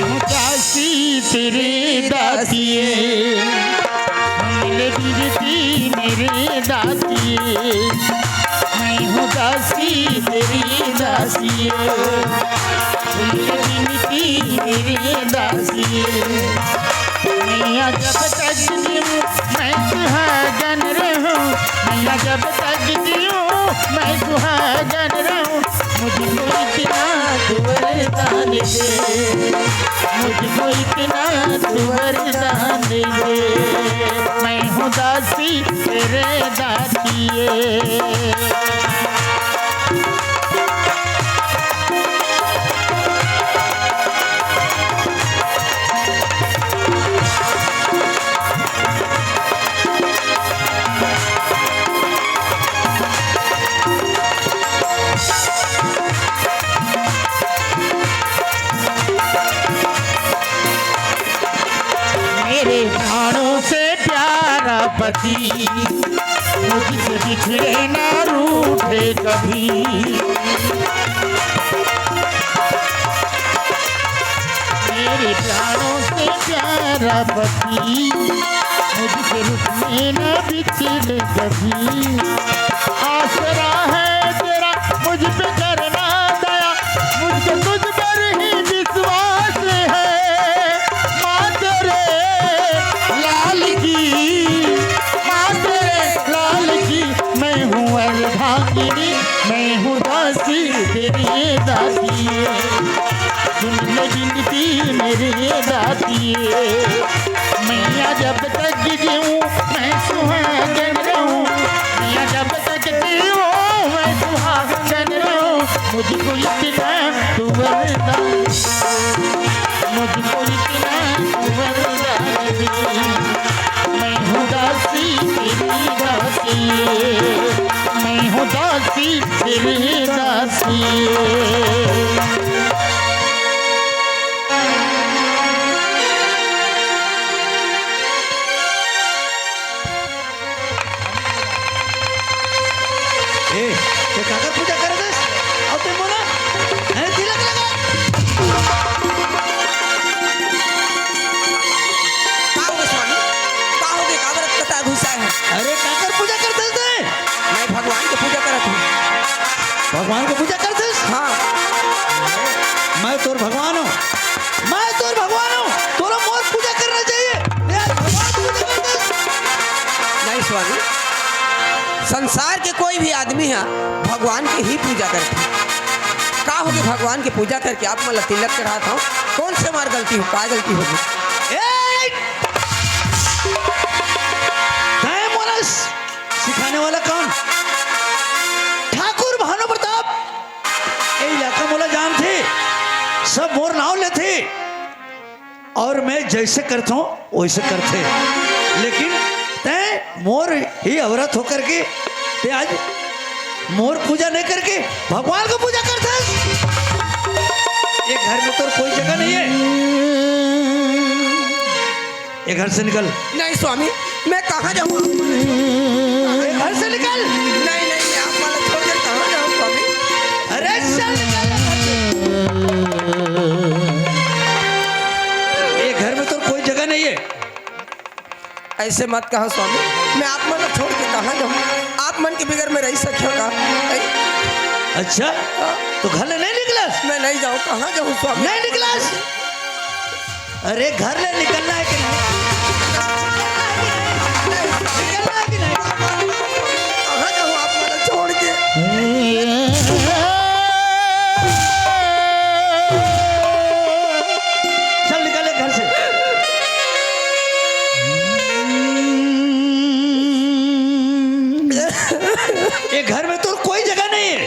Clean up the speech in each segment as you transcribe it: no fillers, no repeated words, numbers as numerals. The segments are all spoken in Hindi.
हूँ दासी तेरे दासिए, मिले बिरती मेरे दासिए। मैं हूँ दासी तेरी दासिए, मिले बिरती मेरे दासिए। मैया जब तक जीऊँ मैं सुहागन रहूँ, मैया जब तक जीऊँ मैं सुहागन रहूँ। मुझको इतना तू वरदान दे, मुझको इतना तू वरदान दे। मैं हूँ दासी तेरे दासिए। मेरे प्राणों से प्यारा पति, मुझसे बिछड़े ना रूठे कभी। मेरे प्राणों से प्यारा पति, मुझसे रुकने ना बिछड़े कभी। आसरा है तेरा मुझ पे करना दया, मुझको तुझ पर ही विश्वास है। माँ तेरे लाल की, माँ तेरे लाल की मैं हूँ अर्धांगिनी, मैं हूँ दासी तेरी दासिए। सुन ले बिनती मेरी दासिए, मैया जब तक जीऊँ मैं सुहागन रहूँ, मैया जब तक जीऊँ मैं सुहागन रहूँ। मुझको इतना तू वरदान, मुझको इतना तू वरदान दे। मैं हूँ दासी तेरी दासिए, मैं हूँ दासी तेरी दासिए। काकर पूजा करत आहेस? अहो ते बोला हे तिलक लगा. का हो गए स्वामी, का हो गए, काबर कटा घुसा है? अरे काकर पूजा करतेस ते? मैं भगवान की पूजा करत हूँ। भगवान को पूजा करतेस? हाँ, मैं तोर भगवान हूँ, मैं तोर भगवान हूँ, तोरा मोर पूजा करना चाहिए। यार भगवान की पूजा करतेस? नहीं स्वामी, संसार के कोई भी आदमी है भगवान की ही पूजा करते हैं। का हो गए भगवान की पूजा करके आप मतलब तिलक चढ़ाता हूँ, कौन से मार गलती हो, क्या गलती होगी? मोरस सिखाने वाला कौन? ठाकुर भानु प्रताप ये इलाका मोला जान थे, सब मोर नाव लेते और मैं जैसे करता हूँ वैसे करते, लेकिन तै मोर ही अवरत होकर के ते आज मोर पूजा नहीं करके भगवान को पूजा करते। ये घर में तो कोई जगह नहीं है, ये घर से निकल। नहीं स्वामी, मैं कहाँ जाऊँ? ये घर से निकल। नहीं नहीं, मैं आप वाला छोड़ कर कहाँ जाऊँ स्वामी? अरे चल निकल। ये घर में तो कोई जगह नहीं है। ऐसे मत कहो स्वामी, मैं आप मन छोड़ के कहाँ जाऊँ? आप मन के बिगड़ में रह सके का? अच्छा तो घर ले नहीं निकलस? मैं नहीं जाऊँ, कहाँ जाऊँ स्वामी? नहीं निकलस? अरे घर ले निकलना है कि नहीं? निकलना है कि नहीं? कहाँ जाऊँ आप मन छोड़ के? चल निकले घर से। ये घर में तो कोई जगह नहीं है।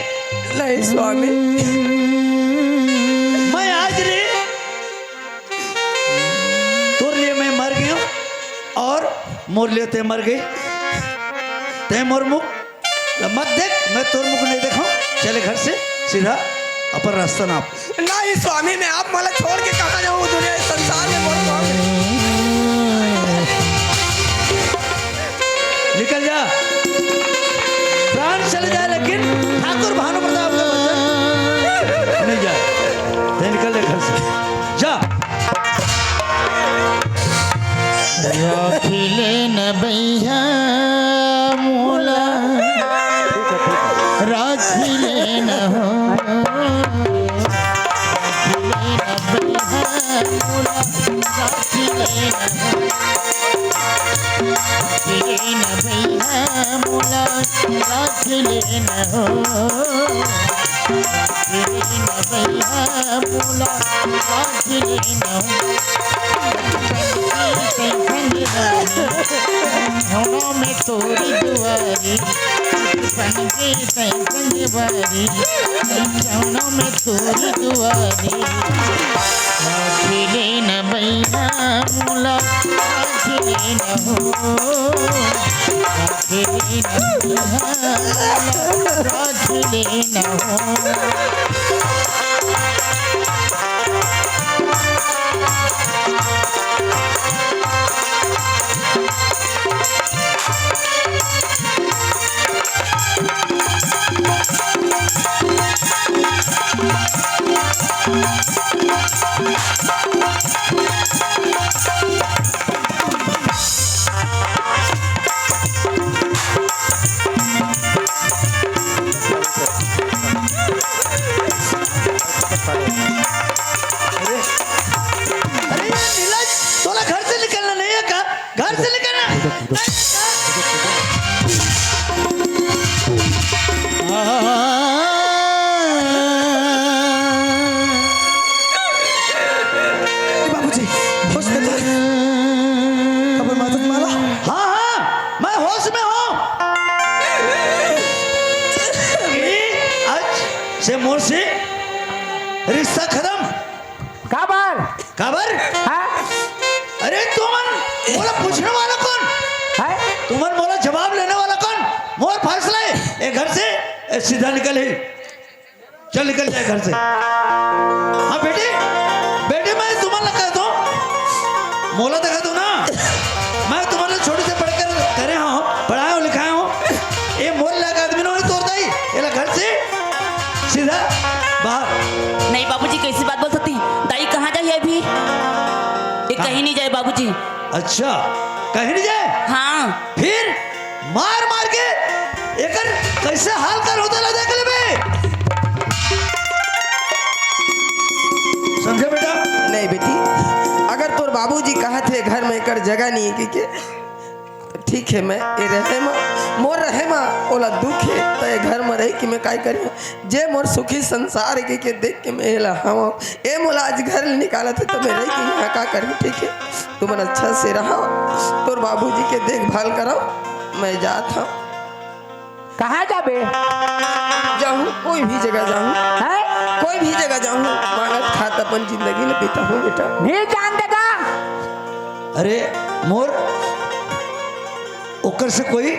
नहीं स्वामी, मैं आज रे तोर लिए मैं मर गया और मोर लिए ते मर गई। ते मोर मुख मत देख, मैं तोर मुख नहीं देखा। चले घर से सीधा अपन रास्ता नाप। नहीं स्वामी, मैं आप मला छोड़ के कहाँ जाऊँ? दुनिया इस संसार में बहुत स्वामी। निकल जा, प्राण चले जाए लेकिन ठाकुर भानु प्रताप का वचन नहीं जाए। निकल जा घर से, जा। राखिले न भैया मोला राखिले न हो राखिले न भैया मोला राखिले न हो भैया मोला राखिले न हो में तोरी दुआरी बन के संगवारी जौनों में तोरी दुआरी राखिले न भैया मोला राखिले न हो राखिले न भैया राखिले न हो अरे नीलज, तोला घर से निकलना नहीं है का? घर से निकलना। बाबूजी होश में तो कब माता माला। हाँ हाँ, मैं होश में हूँ। आज से मोर से रिश्ता खत्म। खबर अरे तुमन मोला पूछने वाला कौन है? तुमन मोला जवाब लेने वाला कौन? मोर फैसला है ये घर से सीधा निकल ही चल निकल जाए घर से। हाँ बेटे बेटे मैं तुम्हारा कह दो मोला दिखा दो ना। मैं तुम्हारे छोटे से पढ़कर करे हूँ पढ़ाया हूँ लिखाया हूँ। ये मोल लगा आदमी ने तोड़ता ही ये घर से सीधा बाहर। नहीं बाबूजी कैसी बात बोल सकती दाई कहाँ जाइए अभी ये कहीं नहीं जाए बाबूजी। अच्छा कहीं नहीं जाए? हाँ फिर मार मार के एकर कैसे हाल कर होता ला देख ले बे। समझे बेटा? नहीं बेटी, अगर तोर बाबूजी कहा थे घर में कर जगह नहीं है कि तो ठीक है। मैं ये रहे माँ मोर रहे माँ ओला दुख है तो ये घर में रही कि मैं काय करी जे मोर सुखी संसार के देख के मैं हेला हम ए मोला आज घर निकाला थे तो मैं रही कि यहाँ का करी। ठीक है तुम अच्छा से रहा तोर बाबूजी के देखभाल कराओ। मैं जाता हूँ। कहाँ जाबे? जाऊँ कोई भी जगह जाऊँ हैं? कोई भी जगह जाऊँ मांगत खात अपन जिंदगी ले बीता हूँ बेटा। नहीं जान देगा। अरे मोर ओकर से कोई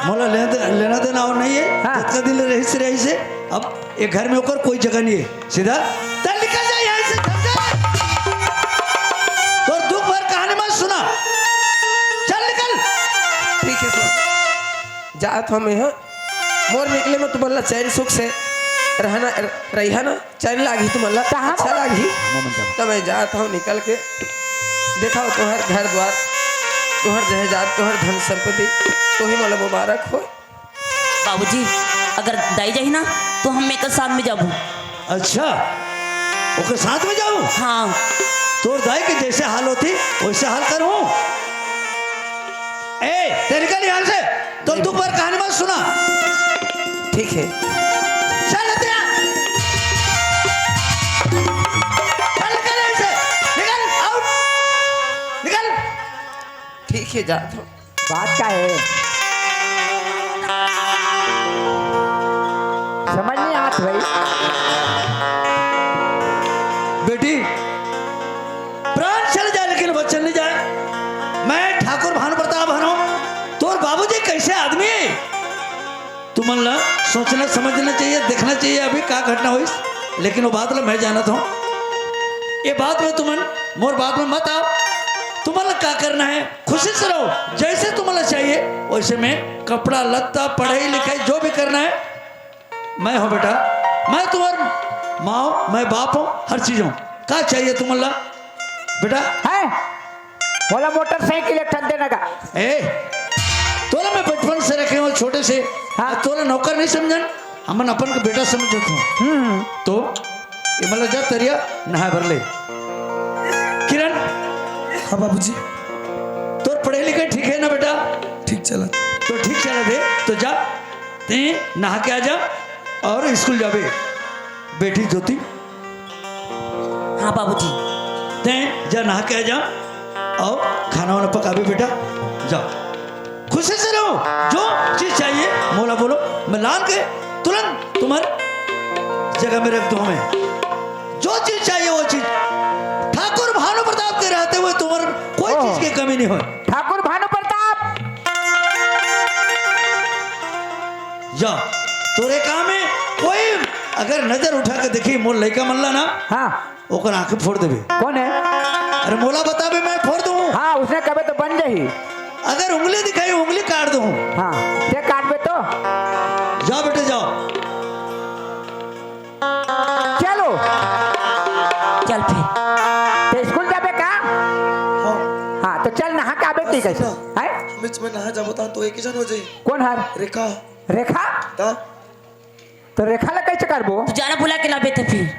मोला लेना देना और नहीं है। हाँ। जितना दिल रही से अब ये घर में ओकर कोई जगह नहीं है। सीधा चल निकल जाए यहाँ से समझा? तो दुख भर कहानी मत सुना चल निकल। ठीक है सर जात हमें हाँ मोर निकले में तुम्हारा चैन सुख से रहना रही ना चैन लागी तुम्हारा कहाँ अच्छा लागी तो मैं जाता हूँ निकल के देखा तुम्हार घर द्वार तुहर जहेजात तुहर धन संपत्ति तो ही मतलब मुबारक हो। बाबूजी अगर दाई जाही ना तो हम मेकर साथ में जाबू। अच्छा ओकर साथ में जाऊं? हाँ तोर दाई के जैसे हाल होती वैसे हाल करूं। ए ते निकल यहाँ से। तो दुख भर कहानी मत सुना। ठीक है चल हत्या चल निकल यहाँ से निकल आउट निकल। ठीक है जाता हूँ। बात क्या है? समझ नहीं आत भाई। बेटी प्राण चल जाए लेकिन बच्चन नहीं जाए। मैं ठाकुर भानु प्रताप हूँ। तोर बाबूजी कैसे आदमी है तुमन ला सोचना समझना चाहिए देखना चाहिए अभी क्या घटना हुई। लेकिन वो बात ला मैं जानत हूँ। ये बात में तुमन मोर बात में मत आओ। तुम्हारा क्या करना है खुशी से रहो जैसे तुम्हारा चाहिए वैसे में कपड़ा लत्ता पढ़ाई लिखाई जो भी करना है मैं हूँ बेटा। मैं तुम्हारा माँ हूँ मैं बाप हूँ हर चीज हूँ। क्या चाहिए तुम्हारा बेटा? है बोला मोटरसाइकिल एक ठन देने का। ए तोला मैं बचपन से रखे हो छोटे से। हाँ। तोला नौकर नहीं समझन, हमन अपन को बेटा समझत हूँ। तो ये मतलब जा तरिया नहा भर ले। किरण, हाँ बाबूजी, तोर पढ़े लिखे ठीक है ना बेटा? ठीक चला। तो ठीक चला दे तो जा ते नहा के आ जा और स्कूल जाबे। बेटी ज्योति हाँ बाबूजी। ते जा नहा के आ जा और खाना वाना पकाबे बेटा। जाओ खुशी से रहो, जो चीज चाहिए मोला बोलो, मैं लान के तुरंत तुम्हारे जगह में रख दूँ। मैं जो चीज चाहिए वो चीज ठाकुर भानु प्रताप के रहते हुए तुम्हारे कोई चीज की कमी नहीं हो। ठाकुर भानु प्रताप, जा तोरे काम में कोई अगर नजर उठा के देखी मोर लड़का मल्ला ना, हाँ ओकर आंखें फोड़ देबे। कौन है? अरे मोला बताबे मैं फोड़ दूँ। हाँ उसने कभी तो बन जाही। अगर उंगली दिखाई उंगली काट दूँ। हाँ ते काटबे तो जाओ बेटे जाओ। चलो चल फिर। ते स्कूल जाबे का? हाँ हाँ तो चल नहा के आबे ठीक है। हैं? बीच में नहा जाबो ता तो एक ही जन हो जाई। कौन हर? रेखा रेखा? ता तो रेखा ला कैसे करबो? तू जाना बुला के लाबे तो फिर।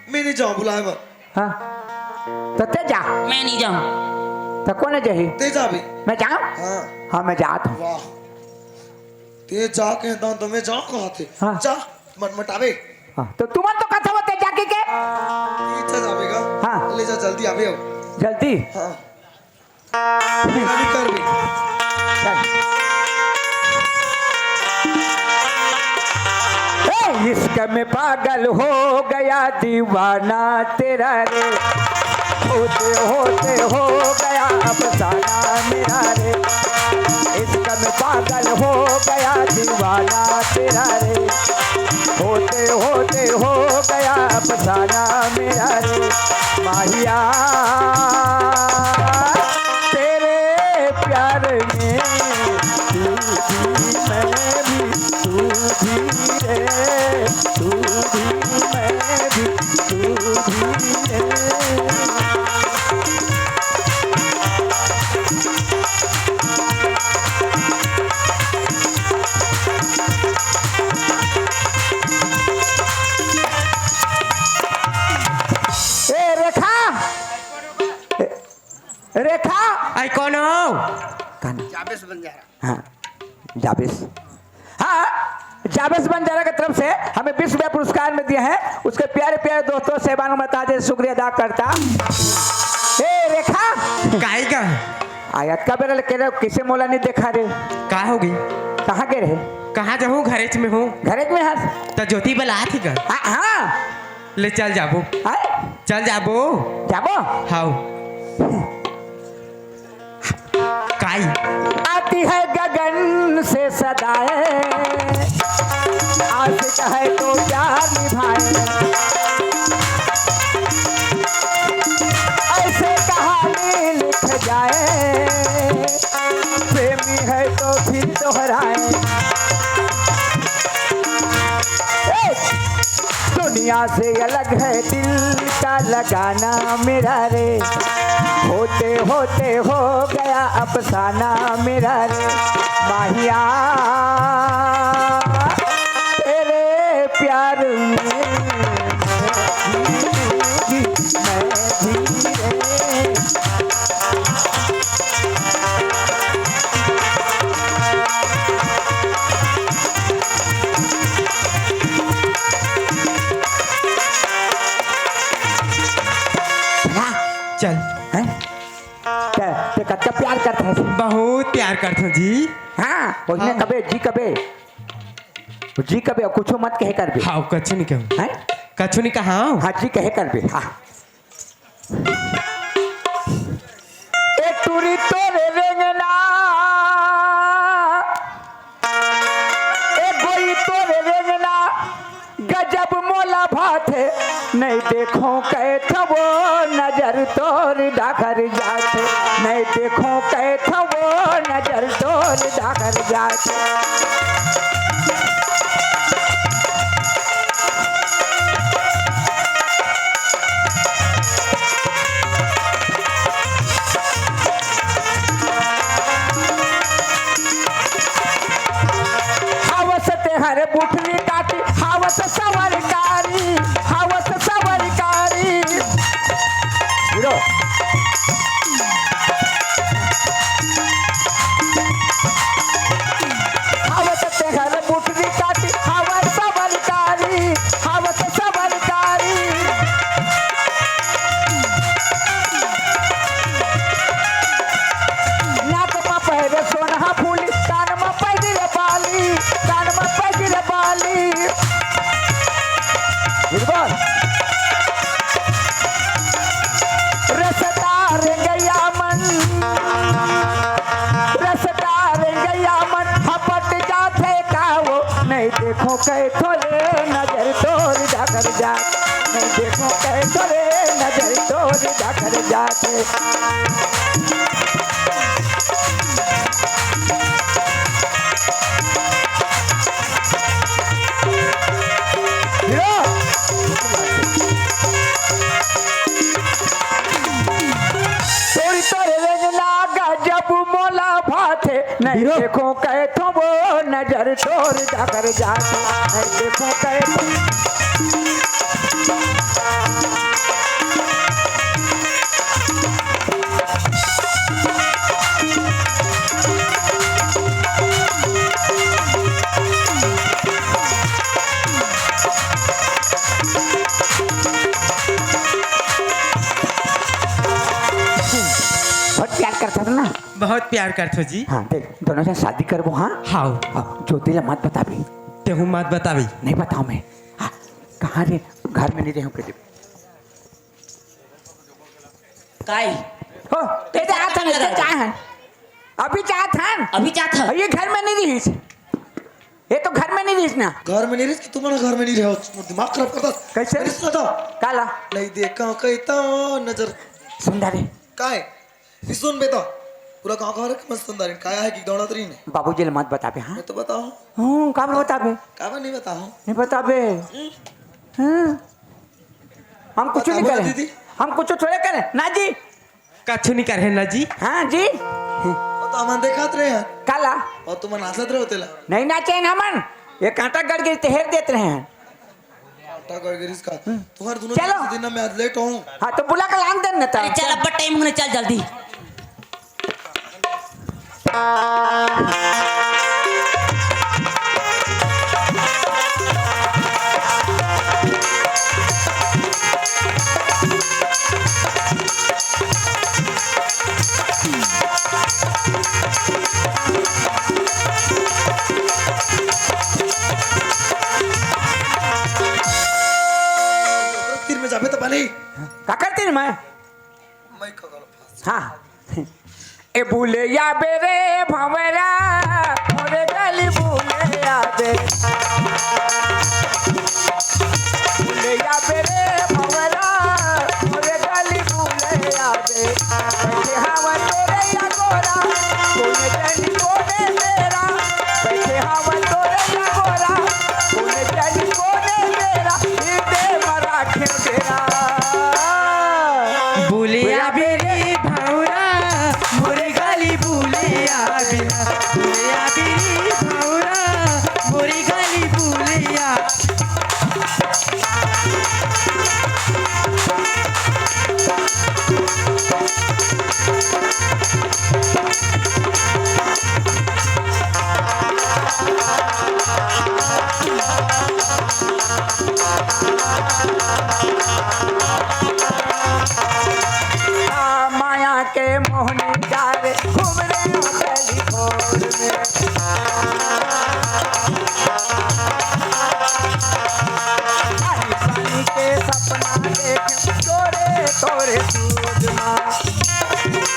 मैं नहीं जाऊँ, बुलाए मत। हाँ तो ते जा। मैं नहीं जाऊँ। तो कौन है जही? ते जा भी। मैं जाऊँ? हाँ हाँ मैं जाता हूँ। वाह, ते जा के तो मैं जाऊँ कहाँ थे? हाँ। जा मत मटावे। हाँ तो तुम तो कथा होते जाके के? इच्छा जावेगा। हाँ। ले जा जल्दी आवे अब। जल्दी हाँ मेरा भी कर भी। चल। इश्क में पागल हो गया दीवाना तेरा रे, होते होते हो गया अफसाना मेरा रे। इश्क में पागल हो गया दीवाना तेरा रे, होते होते हो गया अफसाना मेरा रे। माहिया तेरे प्यार में तू भी मैं भी, तू भी रे, तू भी मैं भी, तू भी रे। ए रेखा, रेखा आई कौन हो? काना हाँ जाबिस। हाँ जाबिस बंजारा की तरफ से हमें 20 रुपया पुरस्कार में दिए हैं। उसके प्यारे प्यारे दोस्तों से बानो मताजे शुक्रिया अदा करता। ए रेखा काहे का? आयत का बेरा के किसे मोला नहीं देखा रे? का होगी? कहाँ के रहे? कहाँ जाऊँ? घरेच में हूँ। घरे में हंस। तो ज्योति बला थी कर। हाँ ले चल जाबो, हाँ चल जाबो। जाबो। हाउ काई आती है गगन से सदाए, आशिक है तो प्यार निभाए। ऐसे कहानी लिख जाए, प्रेमी है तो फिर दोहराए। दुनिया से अलग है दिल का लगाना मेरा रे, होते होते हो गया अफसाना मेरा रे। माहिया तेरे प्यार में मैं भी रे। चल। हैं? ते कच्चा प्यार करता है? बहुत प्यार करता हूँ जी। हाँ उसने कबे जी कबे और कुछ मत कहे कर भी। हाँ कछु नहीं कहूँ। हैं? कछु नहीं कहा। हाँ जी कहे कर भी। हाँ एक टूरी तोरे रेंगना, एक गोई तोरे रेंगना, गजब मोला भाते नहीं देखो कैथ वो नजर तोर डाकर जाते, नहीं देखो कैथ वो नजर तोर डाकर जाते। तेहर बुठली काटी हावत सवरकारी हावत सवरकारी हीरो हावत तेहर बुठली काटी हावत सवरकारी हावत सवरकारी नाक में पहरे सोना फूली कान में पैदिल बाली कान में पैदिल बाली बिल्कुल रसदार गया मन रसदार गया मन हपट जाते का वो नहीं देखो कहे थोड़े नजर तोड़ जाकर जाते नहीं देखो कहे थोड़े नजर तोड़ जाकर जाते तोरी तोरे रंगला गजब मोला भाते नहीं देखो कहे तो वो नजर तोड़ जाकर जाते नहीं देखो कहे तो बहुत प्यार करता था ना बहुत प्यार करथो जी। हाँ देख दोनों से शादी करबो हाँ हाँ अब ज्योति ला मत बता भी तेहू मत बतावी। नहीं बताऊँ मैं हाँ, कहाँ रे घर में नहीं रहूँ प्रदीप काई हो ते चाहत हन ते चाहत अभी चाहत हन अभी चाहत है ये घर में नहीं रहीस ये तो घर में नहीं रहीस ना घर में नहीं रही कि तुम्हारा घर में नहीं रहो दिमाग खराब करता कैसे? रिश्ता था काला नहीं देखा कहता नजर सुंदर है काय सुन बेटा पूरा गांव का रख मस्त सुंदर काया है कि दौड़ा तरी ने बाबूजी ले मत बता बे हाँ मैं तो बताऊं हूँ कब बता बे काबा नहीं बताऊं नहीं बता बे हाँ हम कुछ नहीं बता, करें दीदी। हम कुछ थोड़े करें ना जी कछु नहीं करे ना जी। हाँ जी तो हम देखात रहे हैं काला और तुम नाचत रहे होतेला नहीं नाचे हमन ये कांटा गड़ के तेहर देते रहे हैं आटा कर गिरिस का तुम्हारे दोनों चलो। दिन में आज लेट हूं हाँ तो बुला कर लांग देना था अरे चल अब टाइम होने चल जल्दी तीर में जाबे तो बने क्या करती मैं मैं का गल फास हाँ ए भूले या बेरे भंवरा मोरे गली भूले या बे भूले या बेरे भंवरा मोरे गली भूले या बे बैठे हवा तोरे या गोरा तूने जानी कोने मेरा बैठे हवा तोरे या गोरा तूने जानी कोने मेरा हृदय मरा खेल तेरा बुलिया बेरी भौरा मोरे गाली बुलिया बिना बुलिया बेरी भौरा मोरे गाली बुलिया। माया के मोहनी जारे घूम रहे हो गली भोर में पानी पानी के सपना देख तोरे तोरे सूद माँ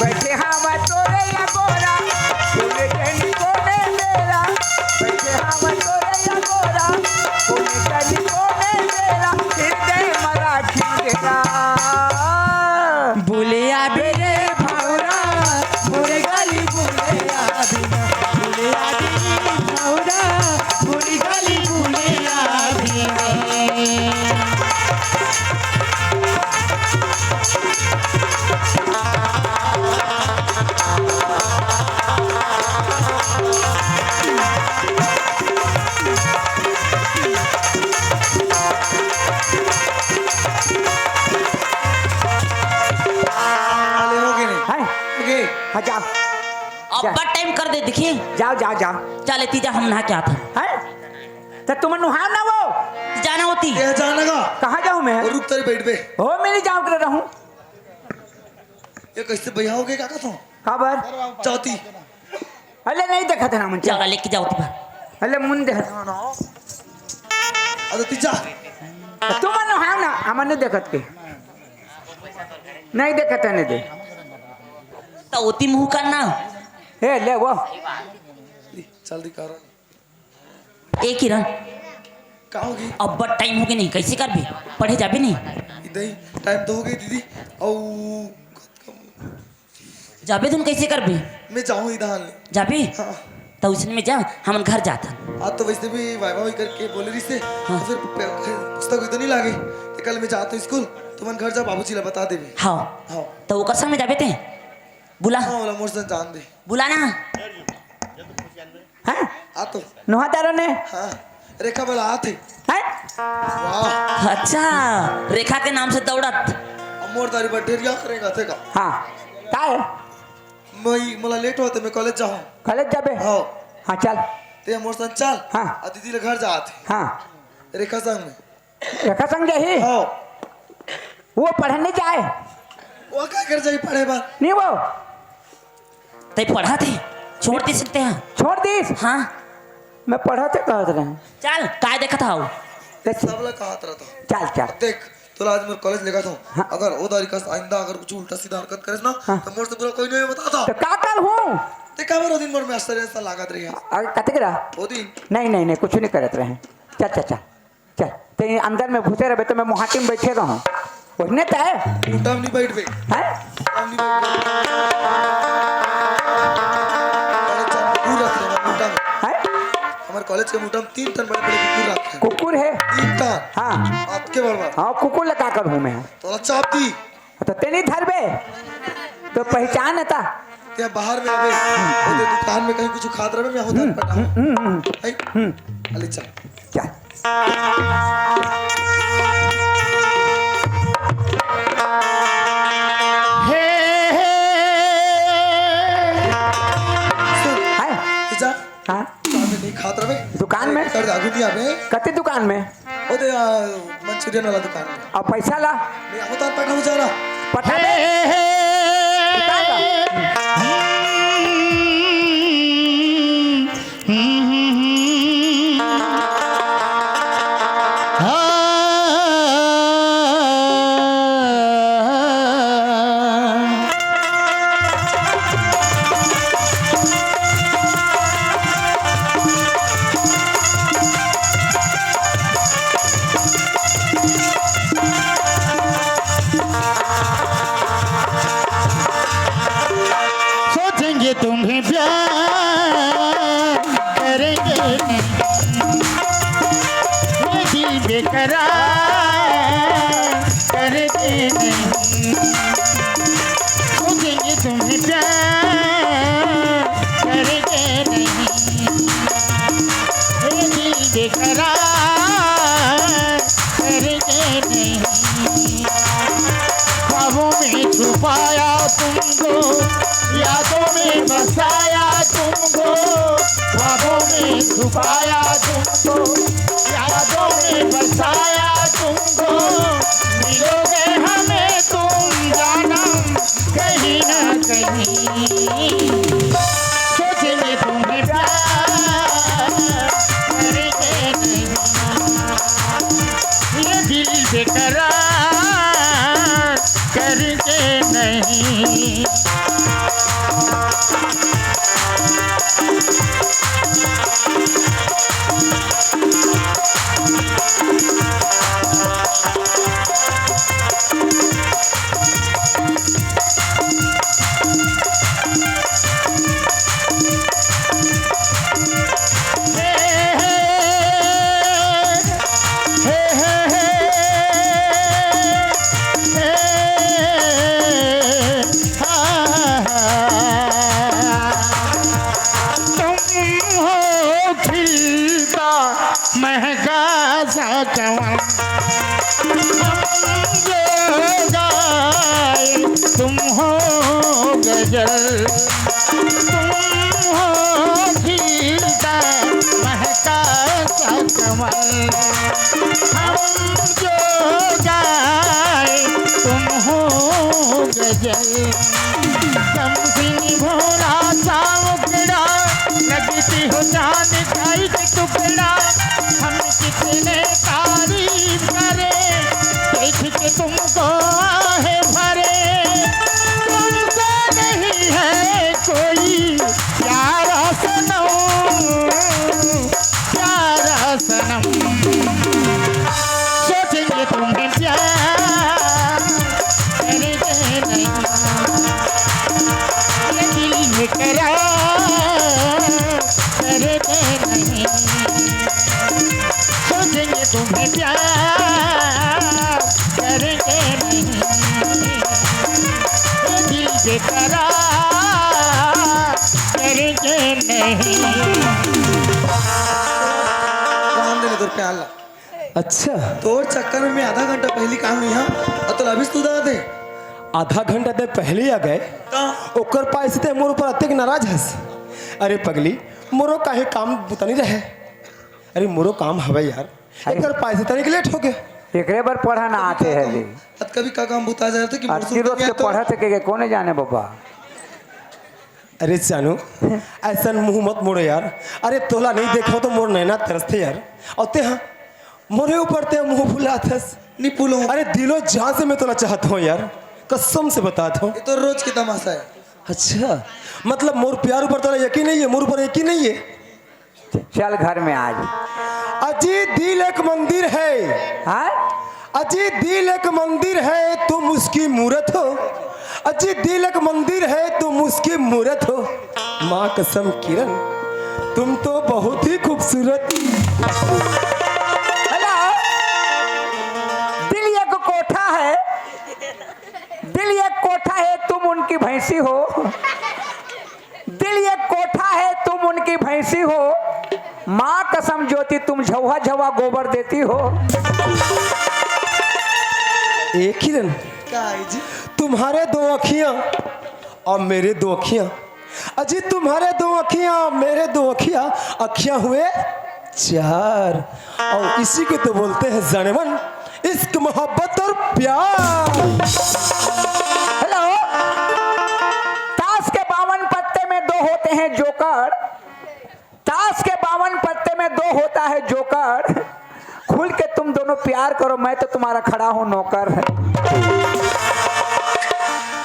बैठे हवा तोरे या गोरा तूने कहनी कोने मेरा बैठे हवा तोरे या गोरा तूने कहनी कोने मेरा हृदय मरा खिंडेरा हाँ जाओ अब बड़ टाइम कर दे देखिए। जाओ जाओ जाओ। चल तीजा हम नहा के आता हैं तो तुम नुहार ना वो जाना होती। ये जाने का कहाँ जाऊँ मैं? और रुक तेरे बैठ पे हो मेरी जाऊँ कर रहूँ ये कैसे भैया हो गए क्या कहता हूँ खबर चौथी अले नहीं देखा था ना मुझे जगह लेके जाओ ती बार। अले मुन देख अरे तीजा तुम नुहार ना हमारे नहीं देखत के नहीं देखत है नहीं दे तो ओती मुंह करना हे ले वो चल दिखा एक ही रन। कहाँ होगी अब बड़ टाइम हो गई नहीं कैसे कर भी पढ़े जाबे नहीं इधर ही टाइम तो हो गई दीदी और जाबे तुम कैसे कर भी मैं जाऊँ इधर जाबे हाँ तो उसने में जा हम घर जाता। आज तो वैसे भी वाई वाई करके बोले रही से हाँ। तो फिर पुस्तक तो नहीं लागे तो कल मैं जाता हूँ स्कूल तो मन घर जा बाबूजी ला बता दे हाँ हाँ तो वो कसम में जाबे थे बुला हाँ वाला मोर से जान दे बुलाना। हैं आ तो नुहा तारो ने हाँ रेखा वाला आते हैं वाह अच्छा रेखा के नाम से दौड़त। अब मोर तारी बटेरिया करेगा थे का हाँ का है मैं मला लेट होते मैं कॉलेज जाऊँ कॉलेज जाबे हाँ हाँ चल ते मोर संग चल हाँ। आ दीदी ले घर जाते हाँ रेखा संग में रेखा संग जाही हाँ वो पढ़ने जाए वो क्या कर जाई पढ़े बार नहीं वो तय पढ़ा थे छोड़ दे सकते हैं। छोड़ दीस हाँ मैं पढ़ा थे कहत रहे चल काय देखा था वो सब लोग कहा रहता चल चल देख तो आज मैं कॉलेज लेगा था अगर वो तारीख का आइंदा अगर कुछ उल्टा सीधा हरकत करे ना तो मोर से पूरा कोई नहीं बताता तो का कर हूँ ते का बार दिन मोर में आश्चर्य ऐसा लागत रही है अरे कते करा वो दिन नहीं नहीं नहीं कुछ नहीं करत रहे चल चल चल चल ते अंदर में घुसे रहे तो मैं मुहाटी में बैठे रहूँ उसने तय मुंडा में नहीं बैठ पे हैं मुंडा में नहीं बैठ पे मुंडा में हैं हमारे कॉलेज के मुंडा में 3 टन बड़े बड़े कुकुर रखे हैं कुकुर है 3 टन हाँ आपके बड़वा हाँ कुकुर लगा कर हूँ मैं तो चाप दी तो तेरी धरबे तो पहचान था ते बाहर में अबे वो दे दुकान में कहीं कुछ खाद रहे मैं होता पटा है अली चल चल हे सुन है तीजा हाँ दुकान में नहीं खाद रहे दुकान में कर आगू दिया बे कते दुकान में वो दे मंचूरियन वाला दुकान में और पैसा ला मैं होता पटा हो जा रहा पठा दे दुकान ला सोचेंगे तुम्हें प्यार करेंगे नहीं ये दिल बेकरार करेंगे नहीं सोचेंगे तुम्हें प्यार करेंगे नहीं ये दिल बेकरार करेंगे नहीं ख्वाबों में छुपाया तुमको यादों में बसाया तुमको ख्वाबों में छुपाया तुमको यादों में बसाया तुमको मिलोगे हमें तुम जानम कहीं ना कहीं सोचेंगे तुम्हें प्यार करेंगे नहीं ये दिल बेकरार करके नहीं महका सा चमन हम जो गाए तुम हो गजल हम जो गाए तुम हो गजल समझी भोला सा उकड़ा लगती हो जान का एक टुकड़ा हम कितने तारीफ करें देख के तुमको आहे भरे तुमसे नहीं है कोई प्यारा सनम प्यारा सनम सोचेंगे तुम्हें प्यार करेंगे नहीं ये दिल में करार करेंगे नहीं सोचेंगे तुम्हें प्यार करेंगे नहीं ये दिल बेकरार करेंगे नहीं काम देने तोर प्यार ला अच्छा तोर चक्कर में मैं आधा घंटा पहली काम नहीं हाँ तो अभी तू दा दे आधा घंटा तक पहले आ गए ओकर पास ते मोर ऊपर अत्यक नाराज हस अरे पगली मोरो काहे काम बुता नहीं रहे अरे मोरो काम हवे यार एकर पास तने के लेट हो गए एकरे बार पढ़ा ना आते है जी अब कभी का काम बुता जा रहा था कि अस्सी रोज के पढ़ा थे के कोने जाने बाबा अरे जानू ऐसा मुंह मत मोड़ो यार अरे तोला नहीं देखो तो मोर नैना तरसते यार और ते हाँ मोरे ऊपर ते मुंह फुलाथस नहीं पुलो अरे दिलो जान से मैं तोला चाहता हूँ यार कसम से बताता हूँ ये तो रोज की तमाशा है अच्छा मतलब मोर प्यार ऊपर तोला यकीन नहीं है मोर ऊपर यकीन नहीं है चल घर में आज अजी दिल एक मंदिर है हाँ अजी दिल एक मंदिर है तुम उसकी मूरत हो अजी दिल एक मंदिर है तुम उसकी मूरत हो माँ कसम किरण तुम तो बहुत ही खूबसूरत हेलो दिल एक कोठा है दिल एक कोठा है तुम उनकी भैंसी हो दिल एक कोठा है तुम उनकी भैंसी हो माँ कसम ज्योति तुम झवा झवा गोबर देती हो एक ही दिन का है जी तुम्हारे दो अखियां और मेरे दो अखियां अजी तुम्हारे दो अखियां मेरे दो अखियां अखियां हुए चार और इसी को तो बोलते हैं जानेमन इश्क मोहब्बत और प्यार हेलो ताश के 52 पत्ते में दो होते हैं जोकर ताश के 52 पत्ते में दो होता है जोकर खुल के तुम दोनों प्यार करो मैं तो तुम्हारा खड़ा हूं नौकर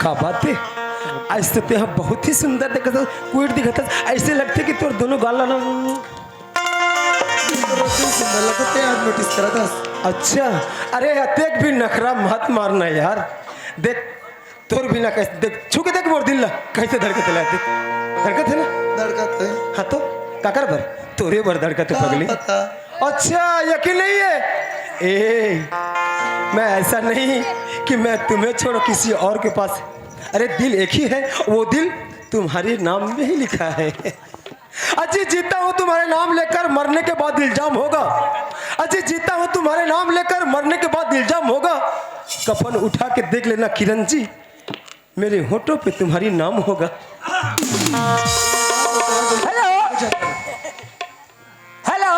का बात है आज तो ते बहुत ही सुंदर दिखता क्यूट दिखता ऐसे लगते कि तोर दोनों गाल ना तो रोज ही सुंदर लगता है आज नोटिस करा था अच्छा अरे अतेक भी नखरा मत मारना यार देख तोर भी ना कैसे देख छू के देख मोर दिल ला कैसे धड़कत ला देख धड़कत है ना धड़कत है हाँ तो काकर भर तोरे भर धड़कत है पगली पता अच्छा यकीन नहीं है ए मैं ऐसा नहीं कि मैं तुम्हें छोड़ किसी और के पास अरे दिल एक ही है वो दिल तुम्हारे नाम में ही लिखा है अजी जीता हूँ तुम्हारे नाम लेकर मरने के बाद इल्जाम होगा अजी जीता हूँ तुम्हारे नाम लेकर मरने के बाद इल्जाम होगा कफन उठा के देख लेना किरण जी मेरे होठों पे तुम्हारी नाम होगा हेलो हेलो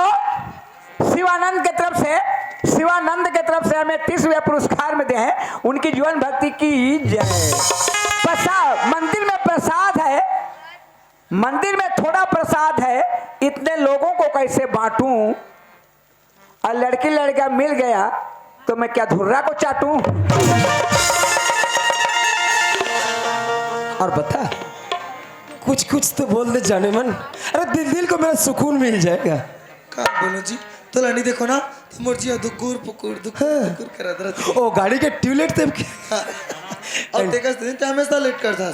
शिवानंद के तरफ से हमें 30वें पुरस्कार मिलते हैं उनकी जीवन भक्ति की जय प्रसाद मंदिर में थोड़ा प्रसाद है इतने लोगों को कैसे बांटूं और लड़की लड़का मिल गया तो मैं क्या धुर्रा को चाटूं और बता कुछ कुछ तो बोल दे जाने मन अरे दिल को मेरा सुकून मिल जाएगा का बोलो जी तो लानी देखो ना तो मुर्जिया दुकुर पुकुर करा दरत ओ गाड़ी के ट्यूलेट से और देखा दिन ते हमेशा लेट कर था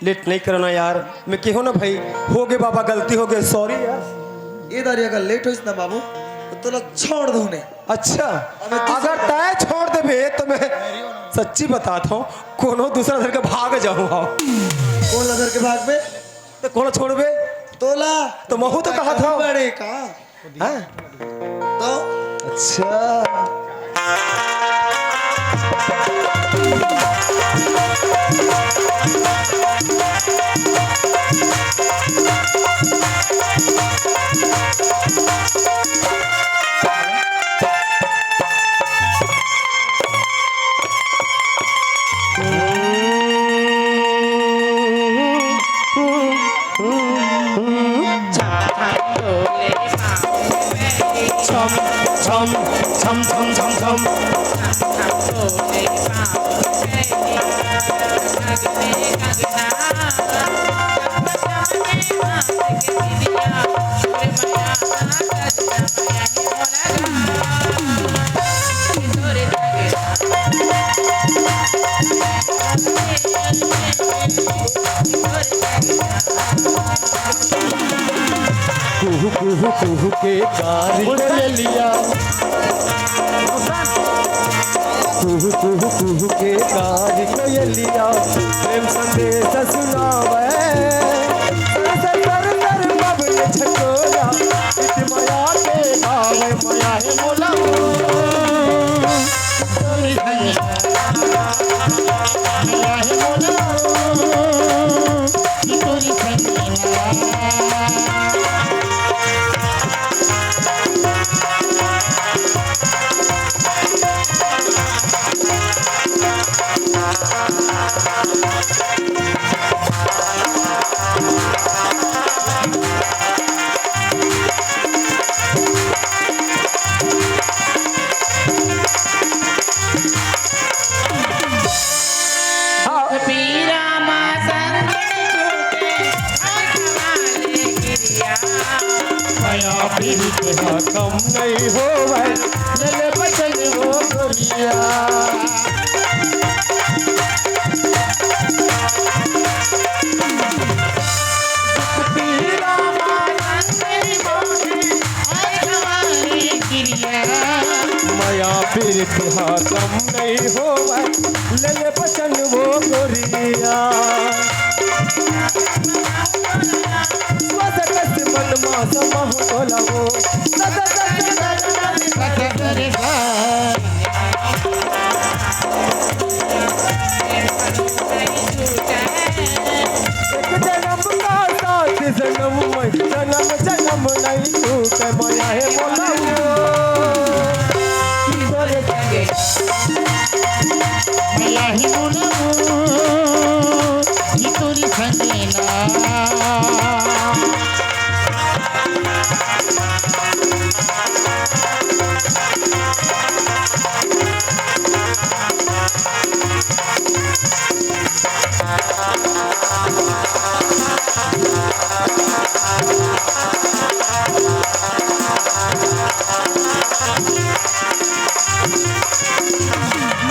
लेट नहीं करना यार मैं क्यों ना भाई हो गए बाबा गलती हो गई सॉरी यार ये दारी अगर लेट होइस ना बाबू तो तोला छोड़ दूं ने अच्छा अगर तय छोड़ दे बे तो मैं सच्ची बताता हूँ कोनो दूसरा घर के भाग जाऊंगा कौन ला घर के भाग में तो कौन छोड़ बे तोला तो महू तो कहा था बड़े का हाँ? तो अच्छा कुहू कुहू कुहू के कारी कोयलिया, कुहू कुहू कुहू के कारी कोयलिया, प्रेम संदेश सुनावे सर सर सर बबल छटोला, इत माया के गावे माया है मोला तोरी संगीना माया है मोला की तोरी संगीना माया पीर के कम नहीं होवे ले बचन हो गोरिया पीरा माया पीर के कम नहीं होवे ले बचन हो गोरिया मन मास महु बोलावो एक जन्म का साथ जन्म में जन्म जन्म नहीं टूटे माया है बोलावो माया है मोला की तोरी संगीना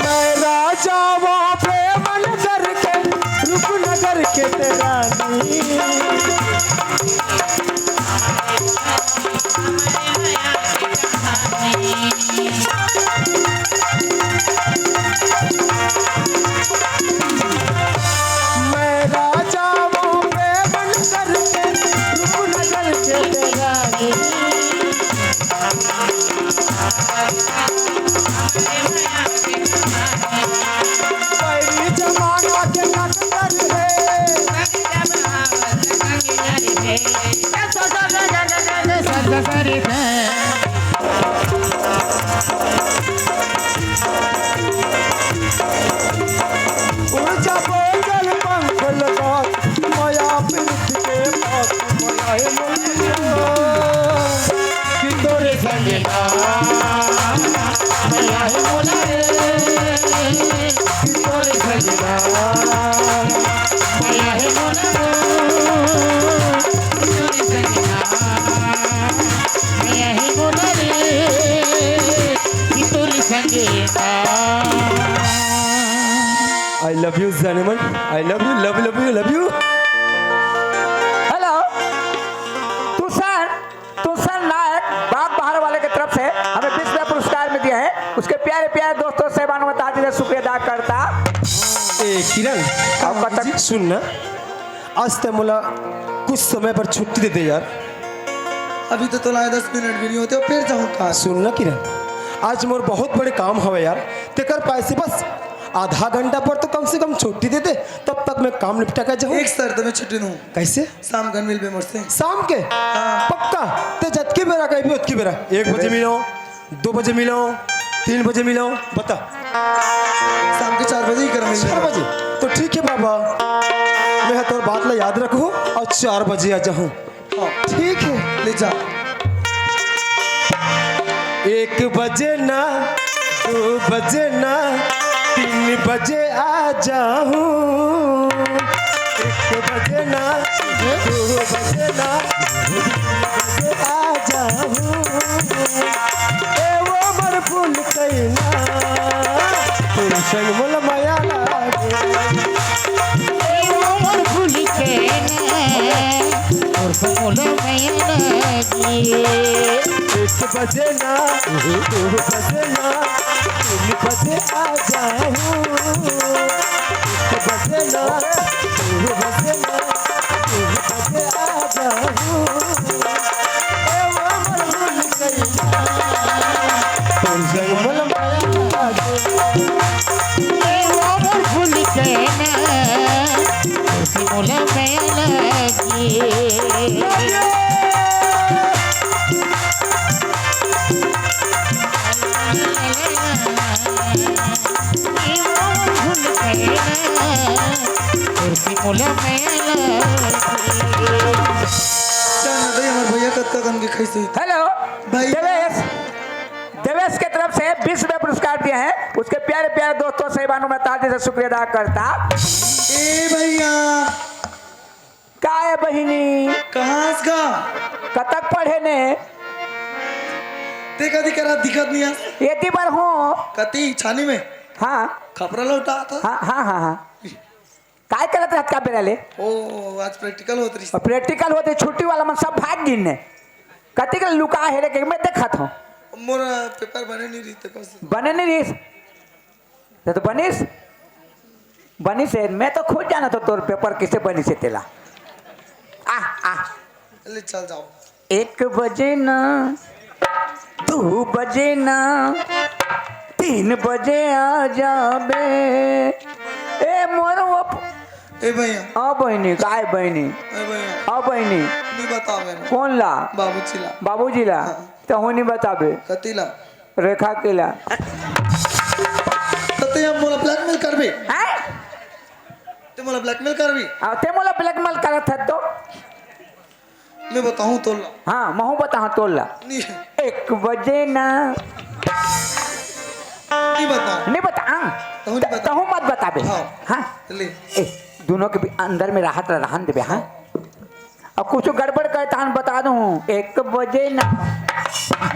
मैं राजा वो प्रेम नगर के रूपनगर के तेरानी मैं राजा वो प्रेम नगर के रूपनगर के तेरानी पैरी जमाना के नगर ऊर्जा बोझल पंख लगा माया पीठ के पास माया है मोलिया कि तोरे संगीना माया है मोला की तोरी संगीना माया है मोला की तोरी संगीना माया है मोला की तोरी संगीना I love you Zaneman I love you love love you love you hello Tushar Nayak Bagh Bahar वाले की तरफ से हमें 20 रुपया पुरस्कार में दिया है। उसके प्यारे प्यारे दोस्तों सेवानों में ताजी शुक्रिया अदा करता। ए किरण आपका तक सुन ना आज तक मुला कुछ समय पर छुट्टी दे दे यार अभी तो लाए 10 मिनट भी नहीं होते और फिर जाऊँ कहाँ सुन ना किरण आज मोर बहुत बड़े काम हवे यार तेकर पैसे बस आधा घंटा पर तो कम से कम छुट्टी दे दे तब तक मैं काम निपटा कर जाऊँ एक शर्त में छुट्टी दूँ कैसे शाम का मिल पे मुझसे शाम के पक्का ते जतकी बेरा कहीं भी उतकी बेरा 1 बजे मिलो 2 बजे मिलो 3 बजे मिलो बता शाम के 4 बजे ही कर मिल 4 बजे तो ठीक है बाबा मैं तो बात ला याद रखूँ और 4 बजे आ जाऊँ ठीक है ले जा 1 बजे ना 2 बजे ना 3 बजे आ जाऊँ 1 बजे ना तू बजना बजे आ जाऊं ए वो मर फूल कैना तोर संग मोल माया लागे और भूल के और फूल में लगी एक बजे ना दो बजे ना तीन बजे आ जाऊं एक बजे ना दो बजे ना तीन बजे आ जाऊं ए वो मर भूल कैना तोर संग मोल माया लागे और भूल के फूल में लगी भैया कत्ता कन के कैसे हेलो भाई। देवेश देवेश के तरफ से 20 रुपए पुरस्कार दिए हैं उसके प्यारे प्यारे दोस्तों साहिबानों में ताजे से शुक्रिया अदा करता। ए भैया का है बहिनी कहाँ का कतक पढ़े ने ते कदी करा दिक्कत नहीं है एती बार हूँ कती छानी में हाँ खपरा लौटा था हाँ हाँ हाँ हाँ काय करत रहत का बेरा ले ओ आज प्रैक्टिकल होत रही और प्रैक्टिकल होते छुट्टी वाला मन सब भाग गिन ने कति के लुका है रे के मैं देखत हूँ मोर पेपर बने नहीं रही तो कैसे बने नहीं रही तो बनिस बनिस है मैं तो खुद जाना तो तोर पेपर किसे बनी से तेला आ आ ले चल जाओ 1 बजे ना 2 बजे ना 3 बजे आ जाबे ए मोर वो ए भैया आ बहनी काय बहनी ए भैया आ बहनी नहीं बतावे ना कौन ला बाबू चिला बाबूजी ला तो हो नहीं बताबे कतीला रेखा के ला तते हम मोला ब्लैकमेल करबे हैं ते मोला ब्लैकमेल करबी आ ते मोला ब्लैकमेल करत है तो मैं बताऊं तो ला हाँ महू बता हाँ तोल ला नहीं 1 बजे ना नहीं बताऊं नहीं बता तहु नहीं बता। तहु मत बताबे हाँ। हाँ ले ए दोनों के भी अंदर में राहत रहन देबे हाँ अब कुछ गड़बड़ करता हूँ बता दूँ 1 बजे ना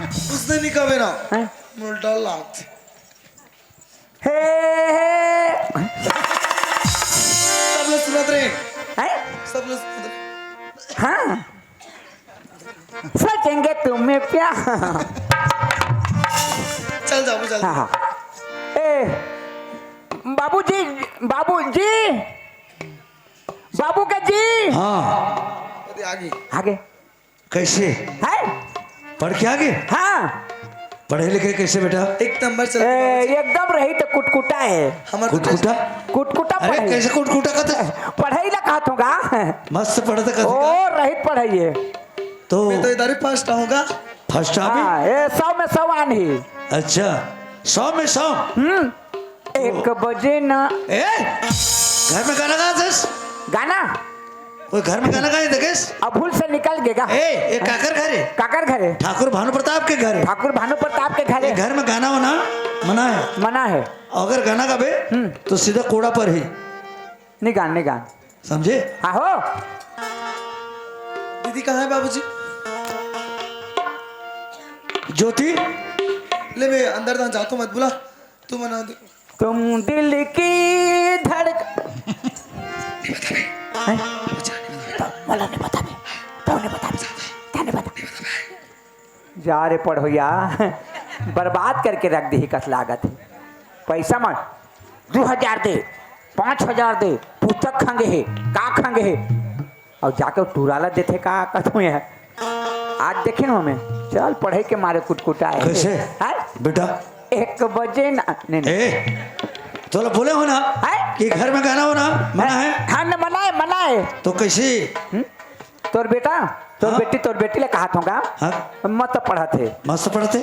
उसने नहीं कहे ना हैं? मोर डर लागत हे सब लोग सुनत रहे हैं? सब लोग सुनत रहे हाँ सोचेंगे तुम्हें प्यार चल जाओ चल हाँ हाँ ए बाबूजी बाबूजी बाबू का जी हाँ अरे आगे आगे कैसे है पढ़ के आगे हाँ पढ़े लिखे कैसे बेटा एक नंबर चल एकदम रही तो कुटकुटा है हमार कुटकुटा कुटकुटा अरे पढ़ाई कैसे कुटकुटा कहते पढ़ाई ला कहा होगा मस्त पढ़ते ओ कहते रहित पढ़ाइए तो मैं तो इधर ही फर्स्ट आऊंगा फर्स्ट आ भी हाँ ये 100 में 100 आन ही अच्छा 100 में 100 1 बजे ना ए घर में गाना गा गाना कोई घर में गाना गाए देखेस अब भूल से निकल गएगा ए काकर घर है काकर घरे ठाकुर भानु प्रताप के घर है ठाकुर भानु प्रताप के घरे घर में गाना होना मना है मना है अगर गाना गावे तो सीधा कोड़ा पर ही निगान निगान समझे आहो दीदी कहाँ है बाबूजी ज्योति ले मैं अंदर जा जाता मत बुला तू मना दे तुम दिल की धड़क हैं? बोलो नहीं बता बे तो नहीं बता नहीं बता जा रे पढ़ोया बर्बाद करके रख दी कस लागत है पैसा मत 2000 दे 5000 दे पुस्तक खंगे है का खंगे है और जाके टूराला देते का कथू है आज देखे ना हमें चल पढ़े के मारे कुटकुटा है कैसे हैं? बेटा 1 बजे ना नहीं नहीं ए तो बोले हो ना हैं? कि घर में गाना होना मना है हाँ न मना है तो कैसे तोर बेटा तोर हाँ? बेटी ले कहा होगा हाँ मत पढ़ा थे मस्त पढ़ते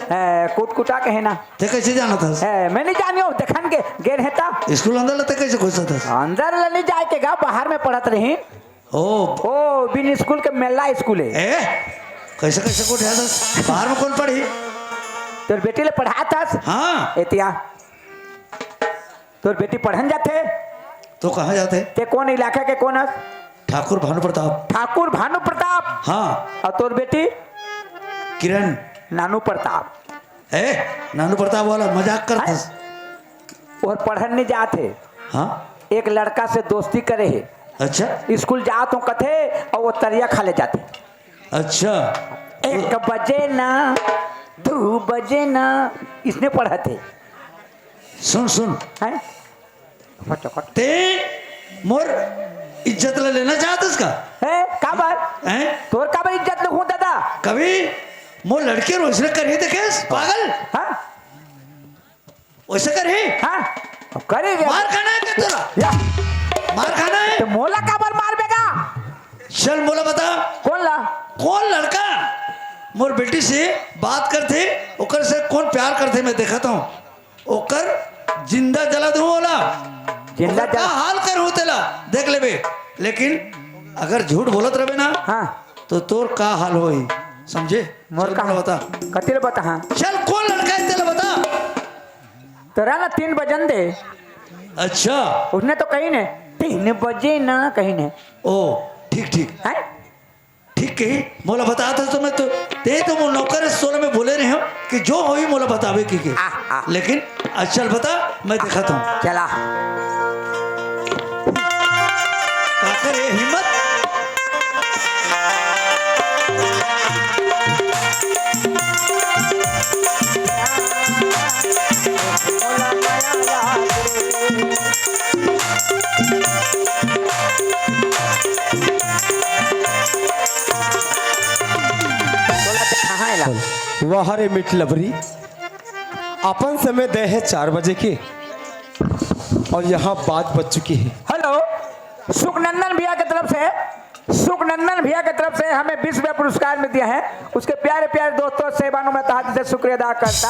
कुटकुटा के है ना ते कैसे जाना था मैं नहीं जानी हूँ देखन के गेर है ता स्कूल अंदर लेते कैसे घुसा था अंदर ले नहीं जाए के गा बाहर में पढ़त रही ओ बिन स्कूल के मेला स्कूल है ए कैसे कैसे को उठाया था बाहर में कौन पढ़ी तोर बेटी ले पढ़ा था हाँ एतिया तोर बेटी पढ़न जाते तो कहाँ जाते ते कौन इलाका के कौन हस? ठाकुर भानु प्रताप। ठाकुर भानु प्रताप। हाँ। और तोर बेटी किरण। नानू प्रताप। नानू प्रताप वाला मजाक करता। और पढ़ने नहीं जाते। हाँ। एक लड़का से दोस्ती करे है। अच्छा। स्कूल जा तो कथे और वो तरिया खा ले जाते। अच्छा। 1 बजे ना 2 बजे ना इसने पढ़ा थे। सुन हैं? ते मोर इज्जत ले लेना चाहत इसका है काबर हैं? तोर काबर इज्जत न हो दादा। कभी मोर लड़के रोज करे थे केस पागल। हाँ वैसे करे। हाँ करे मार खाना है क्या तेरा? या मार खाना है तो मोला काबर मार बेगा। चल मोला बता कौन लड़का मोर बेटी से बात करते ओकर से कौन प्यार करते मैं देखता हूँ ओकर जिंदा जला दूं ओला जिंदा का हाल कर हो तेला देख लेबे। लेकिन अगर झूठ बोलत रहे ना हाँ तो तोर का हाल होई समझे। मोर का बता कतिल बता। हाँ चल कौन लड़का है तेला बता। तेरा ना 3 बजन दे। अच्छा उसने तो कही ने 3 बजे ना कही ने। ओ ठीक है ठीक कही मोला बता था तो मैं तो ते तो नौकर 16 में बोले रहे हो कि जो होई मोला बतावे की लेकिन चल बता मैं दिखाता हूँ। चला क्या करे हिम्मत। वाह रे मिट लबरी अपन समय दे है 4 बजे के और यहाँ बात बज चुकी है। हेलो सुखनंदन भैया की तरफ से हमें 20 रुपया पुरस्कार में दिया है। उसके प्यारे प्यारे दोस्तों सेवानों में तहा से शुक्रिया अदा करता।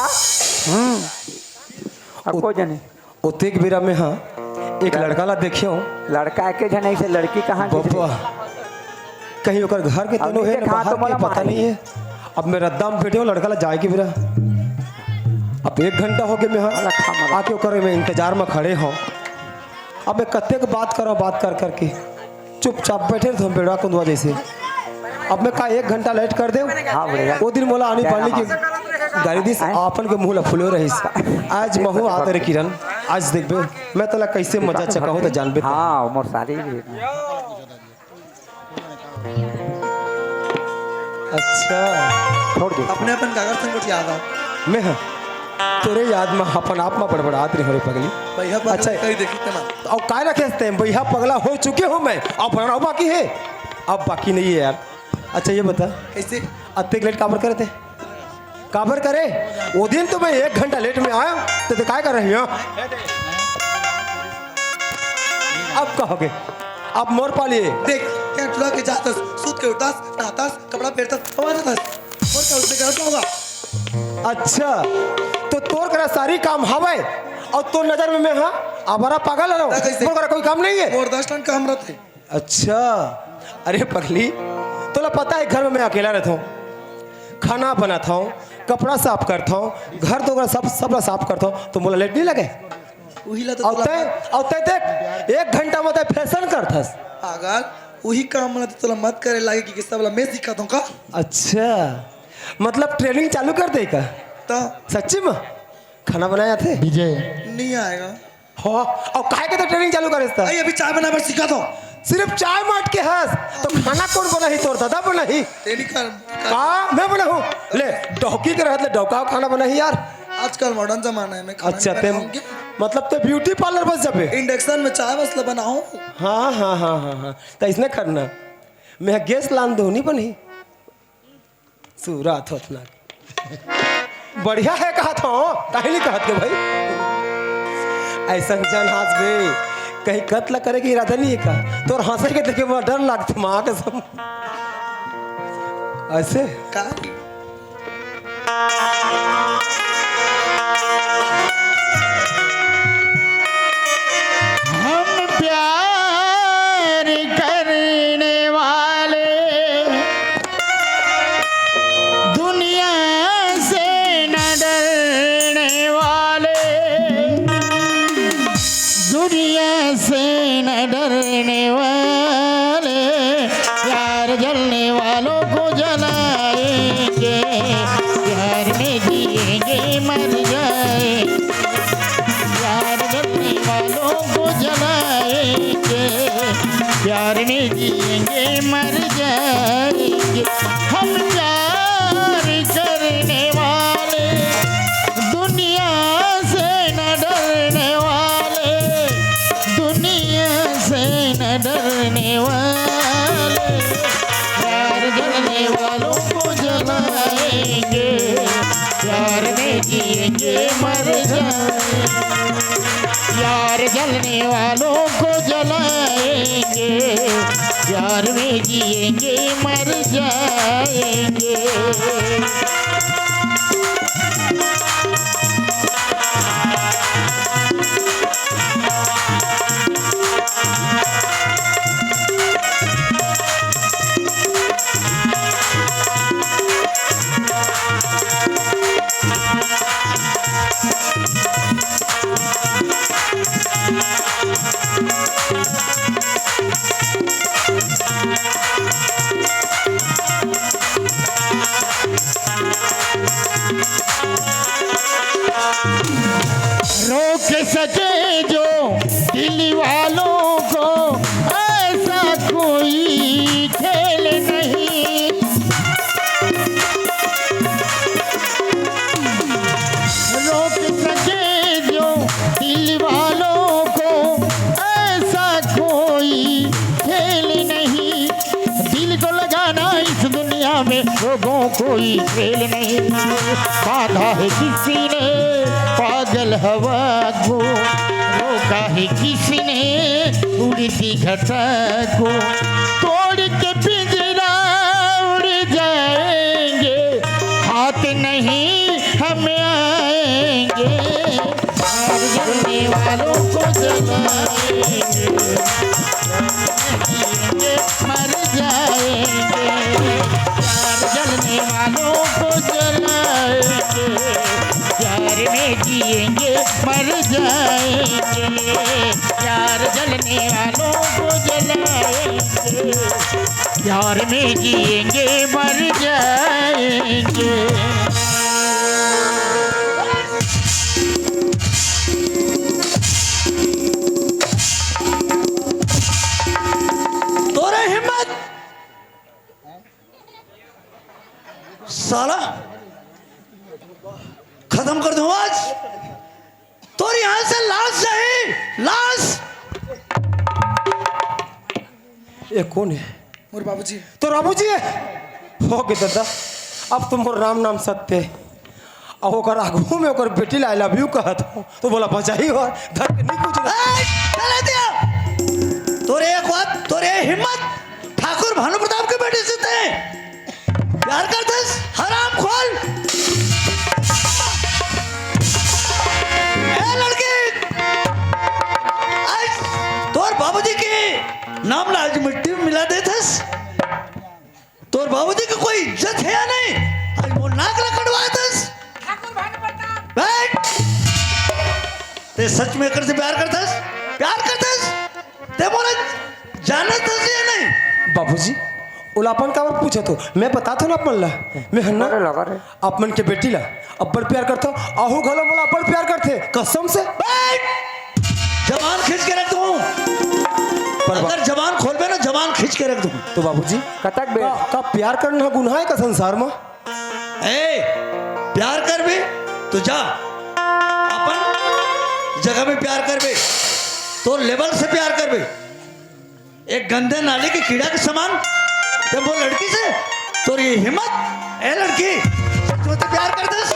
अब को जने उतेक बेरा में हाँ एक लड़का ला देखियो। लड़का के जने से लड़की कहाँ बब्बा कहीं ओकर घर के तनो है ना बाहर के पता नहीं है। अब मैं रद्दाम बैठे हो लड़का ला जाएगी बेरा। अब 1 घंटा हो गया मैं हाँ आके ओकर में इंतजार में खड़े हो। अब मैं कत्ते के बात कर करके चुपचाप बैठे थे बेड़ा कुंदवा जैसे। अब मैं का 1 घंटा लेट कर दे। वो दिन मोला आनी पानी की गाड़ी दी आपन के मुँह फुले रही। आज महू आत रे किरण आज देखबे मैं तला कैसे मजा चकाऊ तो जानबे। हाँ मोर सारी अच्छा छोड़ दे अपने अपन कागज संग याद आ मैं हाँ तोरे याद में अपन आप में बड़बड़ात रही हो रे पगली। भैया अच्छा कहीं देखी तना अब काय रखे भैया पगला हो चुके हो मैं अब बाकी है अब बाकी नहीं है यार। अच्छा ये बता कैसे अत्ते लेट काबर करे थे काबर करे वो दिन तो मैं 1 घंटा लेट में आया तो काय कर रही हो। अब कहोगे अब मोर पालिए देख क्या टुला के जातस सूत के उठतास नहातास कपड़ा फेरतास हवा जातास और क्या उससे करत होगा। अच्छा तो तोर करा सारी काम हवे और तो नजर में मैं हाँ आवारा पागल है मोर करा कोई काम नहीं है। और 10 टन काम रहते। अच्छा अरे पगली तोला पता है घर में मैं अकेला रहता हूँ खाना बनाता हूँ कपड़ा साफ करता हूँ घर तो सब साफ करता हूँ तो मोला लेट नहीं लगे। वही ला तो औते देख 1 घंटा में फैशन करथस पागल वही काम मन तोला मत करे लागे कि किस्सा वाला मैं सिखा दूं का। अच्छा मतलब ट्रेनिंग चालू कर दे का तो सच्ची में खाना बनाया थे विजय नहीं आएगा। हाँ और काहे के तो ट्रेनिंग चालू करे आई अभी चाय बनाना सिखा दो। सिर्फ चाय माट के हंस तो खाना कौन बनाही तोर दादा बनाही ट्रेनिंग कर का मैं बनाहूं ले डौकी के रहत ले डौका खाना बनाही यार। आजकल मॉडर्न जमाना है मैं खाना अच्छा नहीं ते बनाऊंगी। मतलब ते ब्यूटी पार्लर बस जाबे इंडक्शन में चाय मसला बनाऊं। हाँ तो इसने करना मैं गैस लान दो नहीं बनी सूरत होतना बढ़िया है कहा था काहे नहीं कहत के भाई ऐसा जन हंस बे कहीं कत्ल करे की इरादा नहीं है का तोर हंसे के देखे मुझे डर लगता माँ के सब ऐसे का हम प्यार करने वाले दुनिया से न डरने वाले दुनिया से न डरने वाले वालों को जलाएंगे, प्यार में जिएंगे मर जाएंगे। हम प्यार करने वाले, दुनिया से न डरने वाले, दुनिया से न डरने वाले, प्यार करने वालों को जलाएंगे, प्यार में जिएंगे मर जाएंगे। प्यार जलने वालों को जलाएंगे, प्यार में जिएंगे मर जाएंगे। रोक सके जो दिल वालों को, ऐसा कोई खेल नहीं। रोक सके जो दिल वालों को, ऐसा कोई खेल नहीं। दिल को लगाना इस दुनिया में लोगों कोई खेल नहीं। बांधा है किसी ने पागल हवा को, रोका है किसी ने उड़ती घटा को। तोड़ के पिंजरा उड़ जाएंगे, हाथ नहीं हम आएंगे। प्यार जलने वालों को जलाएंगे, मर जाएंगे। प्यार जलने वालों को जलाएंगे, प्यार में जिएंगे मर जाएंगे। प्यार जलने वालों को जलाएंगे, प्यार में जिएंगे मर जाएंगे। तोरे हिम्मत साला खत्म कर दूं आज। तो यहां से लाश नहीं, लाश। ये कौन है? मोर बाबूजी। तो बाबूजी है हो के दादा। अब तुम राम नाम सत्य अब ओकर आगू में ओकर बेटी ला आई लव यू कहत हो तो बोला बचाई हो धर के नहीं कुछ चले दिया। तोरे एक बात, तोरे हिम्मत ठाकुर भानु प्रताप के बेटे से थे प्यार करते हराम खोल। ए लड़की, आज तोर बाबूजी के नाम लाज मिट्टी में मिला देते। तोर बाबूजी की कोई इज्जत है या नहीं? आज वो नाक लकड़वा दस। बैठ। ते सच में कर से प्यार करतस? प्यार करतस? ते बोले जानत या नहीं? बाबूजी उलापन का बात पूछे तो मैं बता तो ना अपन ला मैं हन्ना अपन के बेटी ला अब्बड़ प्यार करता आहू घलो मोला अब्बड़ प्यार करते कसम से। बैठ। जबान खींच के रख दूं। अगर जबान खोलबे ना जबान खींच के रख दूं। तो बाबूजी कतक बे का प्यार करना गुनाह है का संसार में? ए प्यार कर बे तो जा अपन जगह में प्यार कर बे तो लेवल से प्यार कर बे। एक गंदे नाले के कीड़ा के समान ते वो लड़की से तो ये हिम्मत। ए लड़की सच में प्यार कर दस,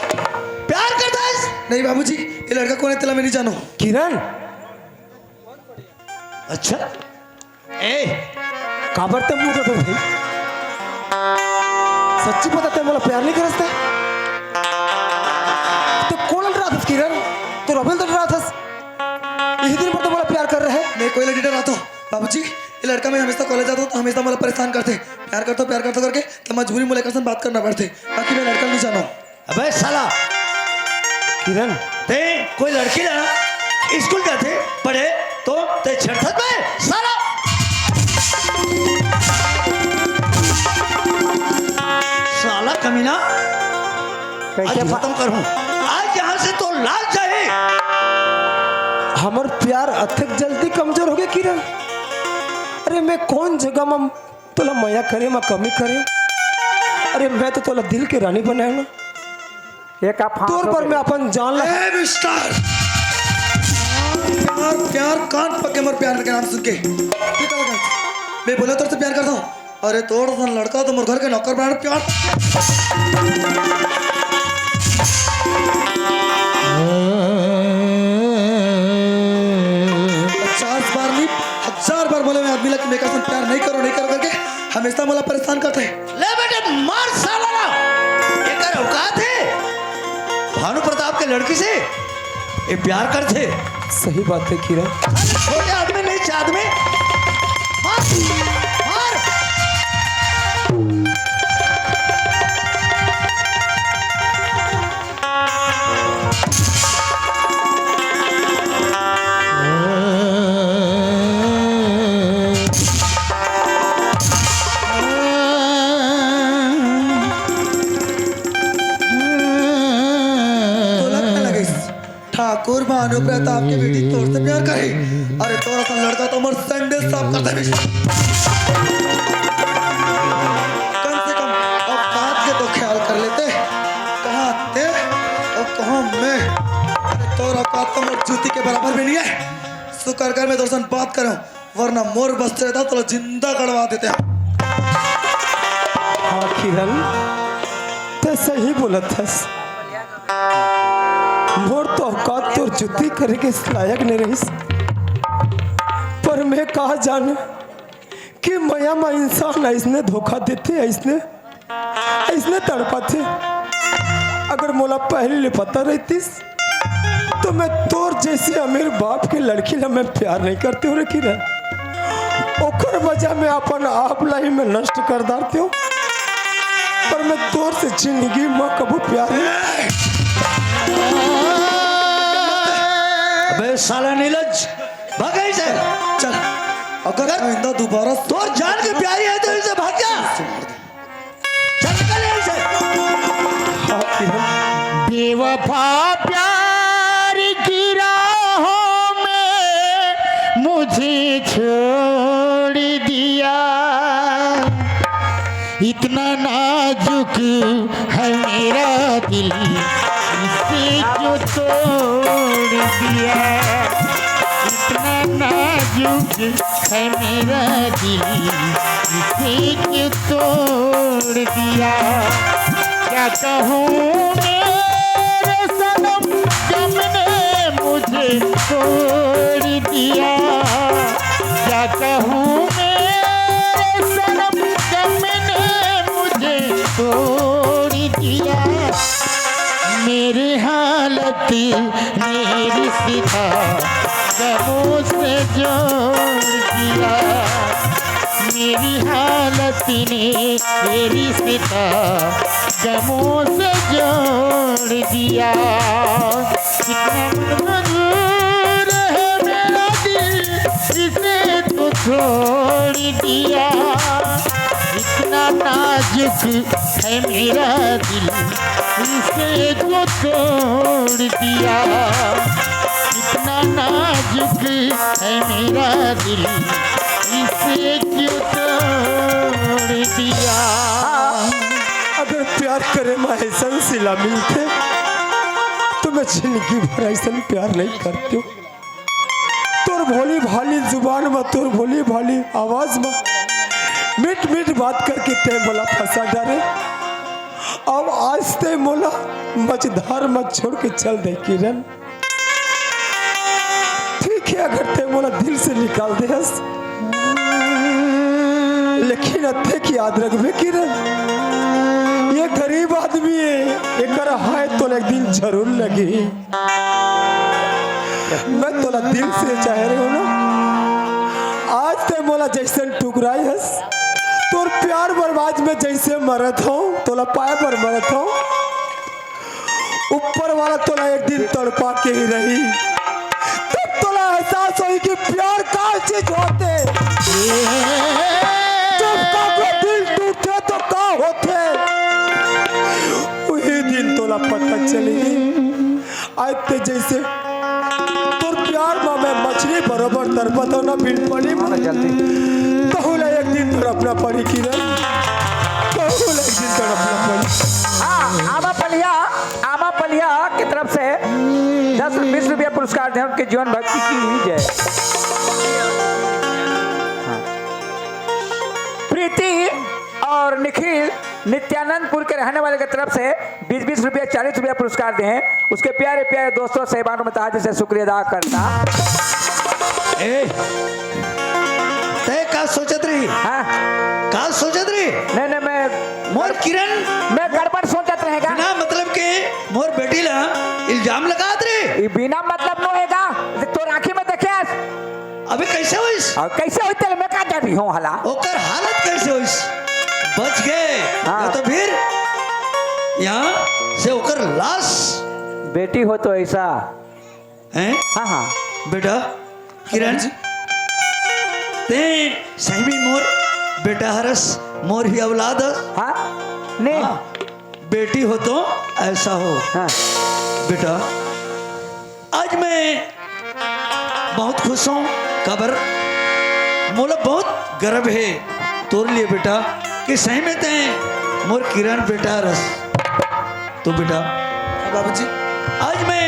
प्यार कर दस। नहीं बाबूजी, ये लड़का कौन है तेला मैं नहीं जानो। किरण अच्छा ए काबर ते मुंह तो भाई सच्ची पता ते मोला प्यार नहीं करते तो कौन डरा था किरण? तो रबिल तो डरा था यही दिन पर तो मोला प्यार कर रहे है। मैं कोई लड़की डराता हूँ बाबूजी। ये लड़का मैं हमेशा कॉलेज जाता हूँ तो हमेशा मला परेशान करते। प्यार करते करके तो मजबूरी में लेकर बात करना पड़ते। बाकी मैं लड़का नहीं जाना। अबे साला किरण ते कोई लड़की ना स्कूल जाते पढ़े तो ते छड़थत में साला साला कमीना आज खत्म करूं। आज यहाँ से तो लाश जाए। हमार प्यार अथक जल्दी कमजोर हो गए किरण। अरे मैं कौन जगह में तोला माया करे मैं कमी करे। अरे मैं तो तोला दिल के रानी बनाए ना। एक आप हाँ तौर तो पर दे। मैं अपन जान ला। ए मिस्टर, प्यार प्यार कान पके मर प्यार के नाम सुन के निकल गए। मैं बोला तुझसे प्यार करता हूँ। अरे तोड़ सा लड़का तो मेरे घर के नौकर बना प्यार। 50 बार नहीं 1000 बार बोले मैं आदमी लग मेरे साथ प्यार नहीं करो करके हमेशा मला परेशान करते हैं। ले बेटे मार साला ना। एक औकात है भानु प्रताप के लड़की से ये प्यार करते। सही बात है किरण। छोटे आदमी नहीं चाद में मार मार। तो लगने लगे ठाकुर भानु प्रताप के बेटी तोड़ से प्यार करे। अरे तोरा सा लड़का तो हमारे संडे साफ करता है। कम से कम औकात के तो ख्याल कर लेते। कहाँ थे और कहाँ मैं। अरे तोरा औकात तो मोर जूती के बराबर भी नहीं है। शुक्र कर मैं दोस्तन बात करूं वरना मोर बचते रहता तो जिंदा गड़वा देते हैं। हाँ किरण ते सही बोला थस। मोर तो औकात तोर जुती करे के लायक नहीं रहीस। पर मैं कहा जाने कि माया में इंसान ऐसने धोखा देते ऐसने तड़पाते। अगर मोला पहले ले पता रहतीस तो मैं तोर जैसे अमीर बाप के लड़की ला मैं प्यार नहीं करते हो रे किरण। ओकर वजह में अपन आप लाई में नष्ट कर डालते हो। पर मैं तोर से जिंदगी में कबू प्यार नहीं। अबे साला नीलज भाग से। चल अगर आइंदा दोबारा तोर जान के प्यारी है तो इनसे भाग जा। चल निकल यहाँ से। हाँ किरण बेवफा प्यार की राहों में मुझे छोड़ दिया। इतना नाजुक है मेरा दिल इसे जो तोड़ दिया। इतना नाजुक है मेरा दिल इसे जो तोड़ दिया। क्या कहूँ मेरे सनम गम ने मुझे तोड़ दिया। क्या कहूँ मेरे सनम गम ने मुझे तोड़ दिया। मेरी हालत मेरी सीधा गमों से जोड़ दिया। मेरी हालत ने मेरी सीधा गमों से जोड़ दिया। कितना मजबूर है मेरा दिल इसे तो छोड़ दिया। इतना नाजुक है मेरा दिल इसे तो तोड़ दिया। इतना नाजुक है मेरा दिल इसे क्यों तोड़ दिया। अगर प्यार करे मैं ऐसा सिला मिलते तो मैं जिंदगी भर ऐसा प्यार नहीं करती हूँ। तोर भोली भाली जुबान में तोर भोली भाली आवाज में मीठ मीठ बात करके ते मोला फंसा डाले। अब आज ते मोला मझधार मत छोड़ के चल दे किरण। ठीक है अगर ते मोला दिल से निकाल दे हस लेकिन अत्ते की याद रखबे किरण। ये गरीब आदमी है एक हाय तो एक दिन जरूर लगी। मैं तोला दिल से चाह रही हूँ ना। आज ते मोला जैसे टुकराई हस तोर प्यार बर्बाद में जैसे मरत हो तोला पाए पर मरत हो। ऊपर वाला तोला एक दिन तड़पा के ही रही तब तोला एहसास हुई कि प्यार का चीज होते। जब का दिल टूटे तो का होते वही दिन तोला पता चलेगी। आज ते जैसे तोर प्यार में बरोबर तरपत हो ना बिन पड़ी जल्दी कहूला एक दिन तड़पना पड़ी किरण कहूला एक दिन तड़पना पड़ी। हाँ आमा पलिया की तरफ से 10-20 रुपया पुरस्कार दें उनके जीवन भक्ति की जय। हाँ। प्रीति और निखिल नित्यानंदपुर के रहने वाले की तरफ से 20-20 रुपया 40 रुपया पुरस्कार दें उसके प्यारे प्यारे दोस्तों साहिबानों में ताज से शुक्रिया अदा करता। ए तय का सोचत रही हाँ का सोचत रही नहीं मैं मोर किरण मैं गड़बड़ सोचत रहेगा बिना मतलब के मोर बेटी ला इल्जाम लगात रे ये बिना मतलब न होएगा तो आंखी में देखे अबे कैसे होइस और कैसे होते मैं का जाबी हूं हला ओकर हालत कैसे होइस बच गए हाँ। या तो फिर यहाँ से ओकर लाश बेटी हो तो ऐसा हैं हाँ हाँ बेटा किरण ते सही में मोर बेटा हरस मोर ही औलाद हस। हाँ नहीं हाँ, बेटी हो तो ऐसा हो हाँ बेटा आज मैं बहुत खुश हूँ खबर मोला बहुत गर्व है तोर लिए बेटा कि सही में ते मोर किरण बेटा रस तो बेटा बाबूजी आज मैं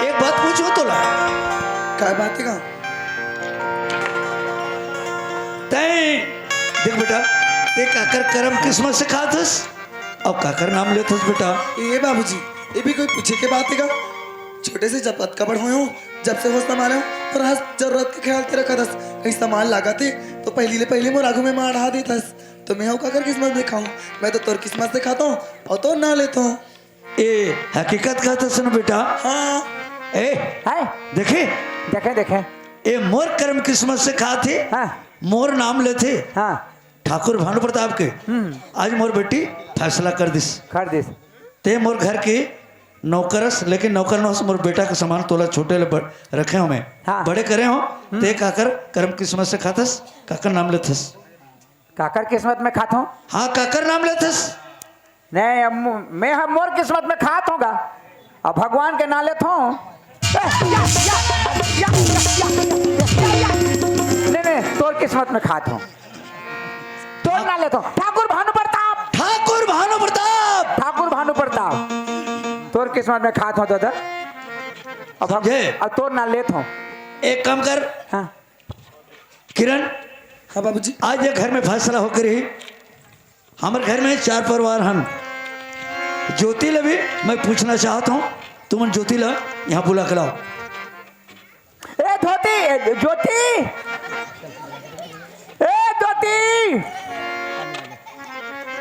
एक बात पूछूं तो ला क्या बात है का तैं देख बेटा ते काकर कर्म किस्मत से खातस और काकर नाम लेतस बेटा ये बाबूजी ये भी कोई पूछे के बात है का छोटे से जब का बड़ हुए हो जब से वो संभाले हो और आज जरूरत के ख्याल तेरा कदस कहीं सामान लगाते तो पहली मोर आगू में मार ढा देतस तो मैं का कर किस्मत दिखाऊं मैं तो तोर किस्मत से खाता हूँ और तो ना लेता हूँ ए हकीकत कहतस न बेटा हाँ ए है देखे देखे देखे ए मोर कर्म किस्मत से खाते हाँ मोर नाम लेते हाँ ठाकुर भानु प्रताप के आज मोर बेटी फैसला कर दिस कर दिस ते मोर घर के नौकरस लेकिन नौकर न मोर बेटा का सामान तोला छोटे ले रखे हो मैं हाँ। बड़े करे हो ते काकर कर्म किस्मत से खातस काकर नाम लेथस काकर किस्मत में खाता हूँ हाँ काकर नाम लेथस नहीं मैं हम मोर किस्मत में खात होगा अब भगवान के ना लेता हूँ नहीं तोर किस्मत में खात हूँ तोर ना लेता हूँ ठाकुर भानु प्रताप ठाकुर भानु प्रताप ठाकुर भानु प्रताप तोर किस्मत में खात हूँ दादा अब समझे? अब तोर ना लेता हूँ एक काम कर हाँ किरण हाँ बाबूजी आज ये घर में फैसला होकर ही हमारे घर में 4 परिवार हम ज्योति ला भी मैं पूछना चाहता हूँ तुम ज्योति ला यहाँ बुला के लाओ ए धोती ज्योति ए ज्योति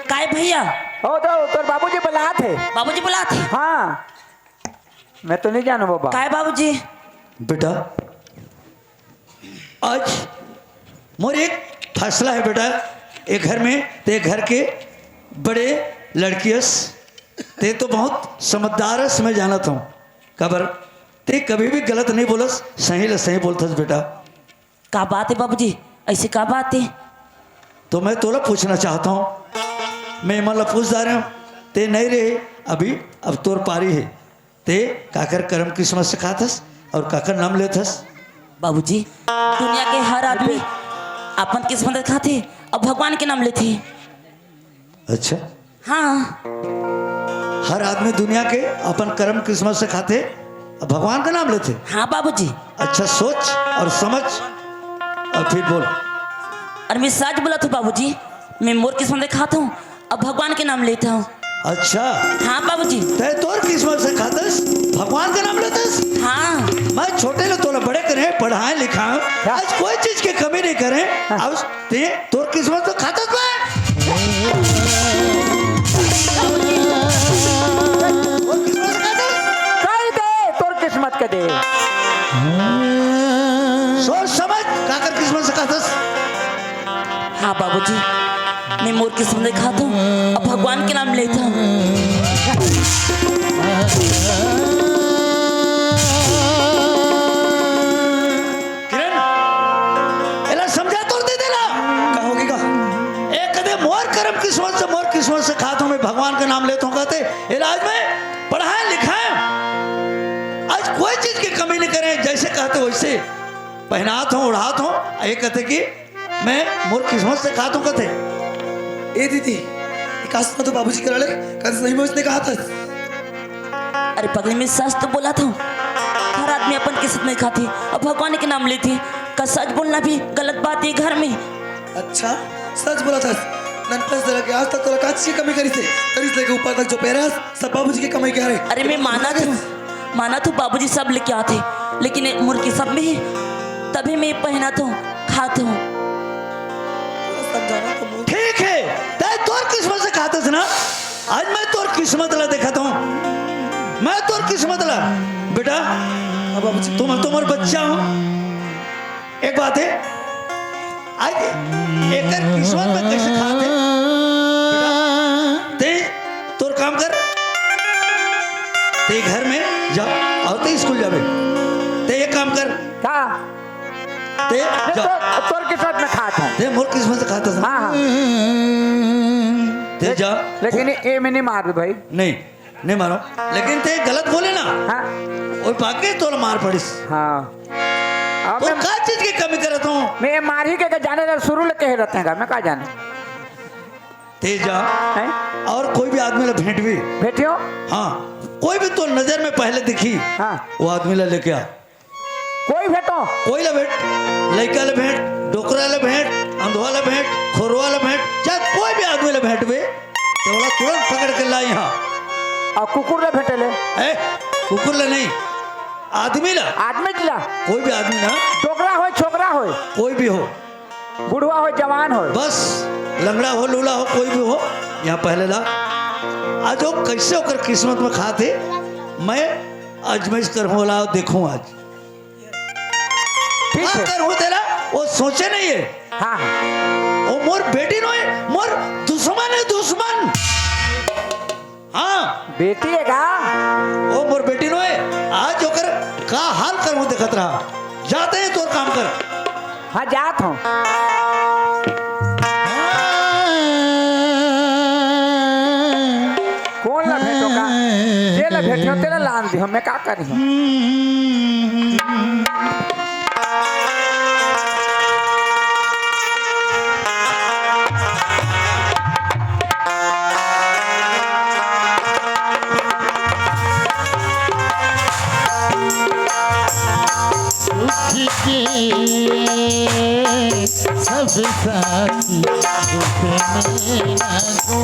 काय भैया हो तो तोर बाबूजी बुला थे बाबूजी बुला थे हाँ मैं तो नहीं जानू बाबा काय बाबूजी बेटा आज मोर एक फैसला है बेटा एक घर में ते घर के बड़े लड़कियस ते तो बहुत समझदारस मैं जानत हूँ खबर ते कभी भी गलत नहीं बोलस सही ल सही बोलतस बेटा का बात है बाबूजी ऐसी का बात है तो मैं तोला पूछना चाहता हूँ मैं मतलब पूछता रहा हूँ ते नहीं रहे अभी अब तोर पारी है ते काकर कर्म किस्मत से खातस और काकर नाम लेतस बाबूजी दुनिया के हर आदमी अपन किस्मत खाते और भगवान के नाम लेते अच्छा हाँ हर आदमी दुनिया के अपन कर्म किस्मत से खाते और भगवान का नाम लेते हाँ बाबूजी अच्छा सोच और समझ और फिर बोल और मैं सच बोला था बाबूजी मैं मोर किस्मत खाता हूँ और भगवान के नाम लेता हूँ अच्छा हाँ बाबूजी तय तोर किस्मत से खातस भगवान का नाम लेतस हाँ मैं छोटे लोग तोला बड़े करें पढ़ाए लिखाए आज कोई चीज की कमी नहीं करें अब ते तोर किस्मत तो खातस कर दे तोर किस्मत के दे सोच समझ काकर किस्मत से खातस हाँ बाबूजी मैं मोर किस्मत खाता हूँ और भगवान के नाम लेता हूँ किरण एला समझा तोड़ दे देला कहोगे का एक कदे मोर कर्म किस्मत से खाता हूँ मैं भगवान का नाम लेता हूँ कहते इलाज में पढ़ाए लिखाए आज कोई चीज की कमी नहीं करें जैसे कहते वैसे पहनात हूँ उड़ात हूँ ये कहते कि मैं मोर किस्मत से खात हूँ कहते। ए दीदी काश तो बाबूजी करा ले कल सही में उसने कहा था। अरे पगली में सच तो बोला था, हर आदमी अपन किस्मत में खाती और भगवान के नाम लेती। का सच बोलना भी गलत बात है घर में। अच्छा सच बोला था। ननपस तरह के आज तक तो काच की कमी करी थे तरी से लेके ऊपर तक जो पैरा सब बाबूजी की कमाई क्या रहे। अरे मैं माना तो बाबूजी सब लेके आते, लेकिन मुर्गी सब में ही तभी मैं पहना था खाता हूँ। समझाना तो मुंह ठीक है तय तोर किस्मत से खाते थे ना, आज मैं तोर किस्मत ला देखा हूँ, मैं तोर किस्मत ला बेटा। अब बाबूजी तुम तुम्हार बच्चा हूँ। एक बात है आज एक किस्मत में कैसे खाते बेटा। ते तोर काम कर, ते घर में जा और ते स्कूल जावे। ते एक काम कर का ते जा तोर के साथ में खाता हूँ। ते मोर किस्मत से खाता था। हाँ हाँ ते जा लेकिन ये मैं नहीं मार दूँ भाई। नहीं मारो, लेकिन ते गलत बोले ना हाँ और बाकी तोर मार पड़िस। हाँ अब तो मैं का चीज की कमी करत हूँ। मैं ये मार ही के जाने का शुरू लेके ही रहते हैं मैं कहा जाने ते जा हैं और कोई भी आदमी ला भेंट भी, बेटियों। हाँ कोई भी तो नजर में पहले दिखी हाँ वो आदमी ला लेके आ। कोई भेटो कोई ला भेंट, लड़का ला भेंट, डोकरा ला भेंट, अंधवा ला भेंट, खोरवा ला भेंट, चाहे कोई भी आदमी ला भेंट बे तो बोला तुरंत पकड़ के ला यहाँ। और कुकुर ले भेटे ले ए कुकुर ला नहीं, आदमी ला, आदमी जिला कोई भी आदमी ना, डोकरा हो छोकरा हो कोई भी हो, बुढ़वा हो जवान हो बस लंगड़ा हो लूला हो कोई भी हो, यहाँ पहले ला। आज वो कैसे होकर किस्मत में खाते मैं आजमाइश करूँ ला देखूँ आज ठीक है। कर हूँ तेरा वो सोचे नहीं है। हाँ वो मोर बेटी नो है, मोर दुश्मन है दुश्मन। हाँ बेटी है का वो मोर बेटी नो है, आज होकर का हाल कर हूँ देखत रहा। जाते हैं तो काम कर। हाँ जात हूँ। कौन ला भेटो का जे ला भेटियो तेरा लान दी मैं का करी हूँ। सुख के सब साथी दुख में न को।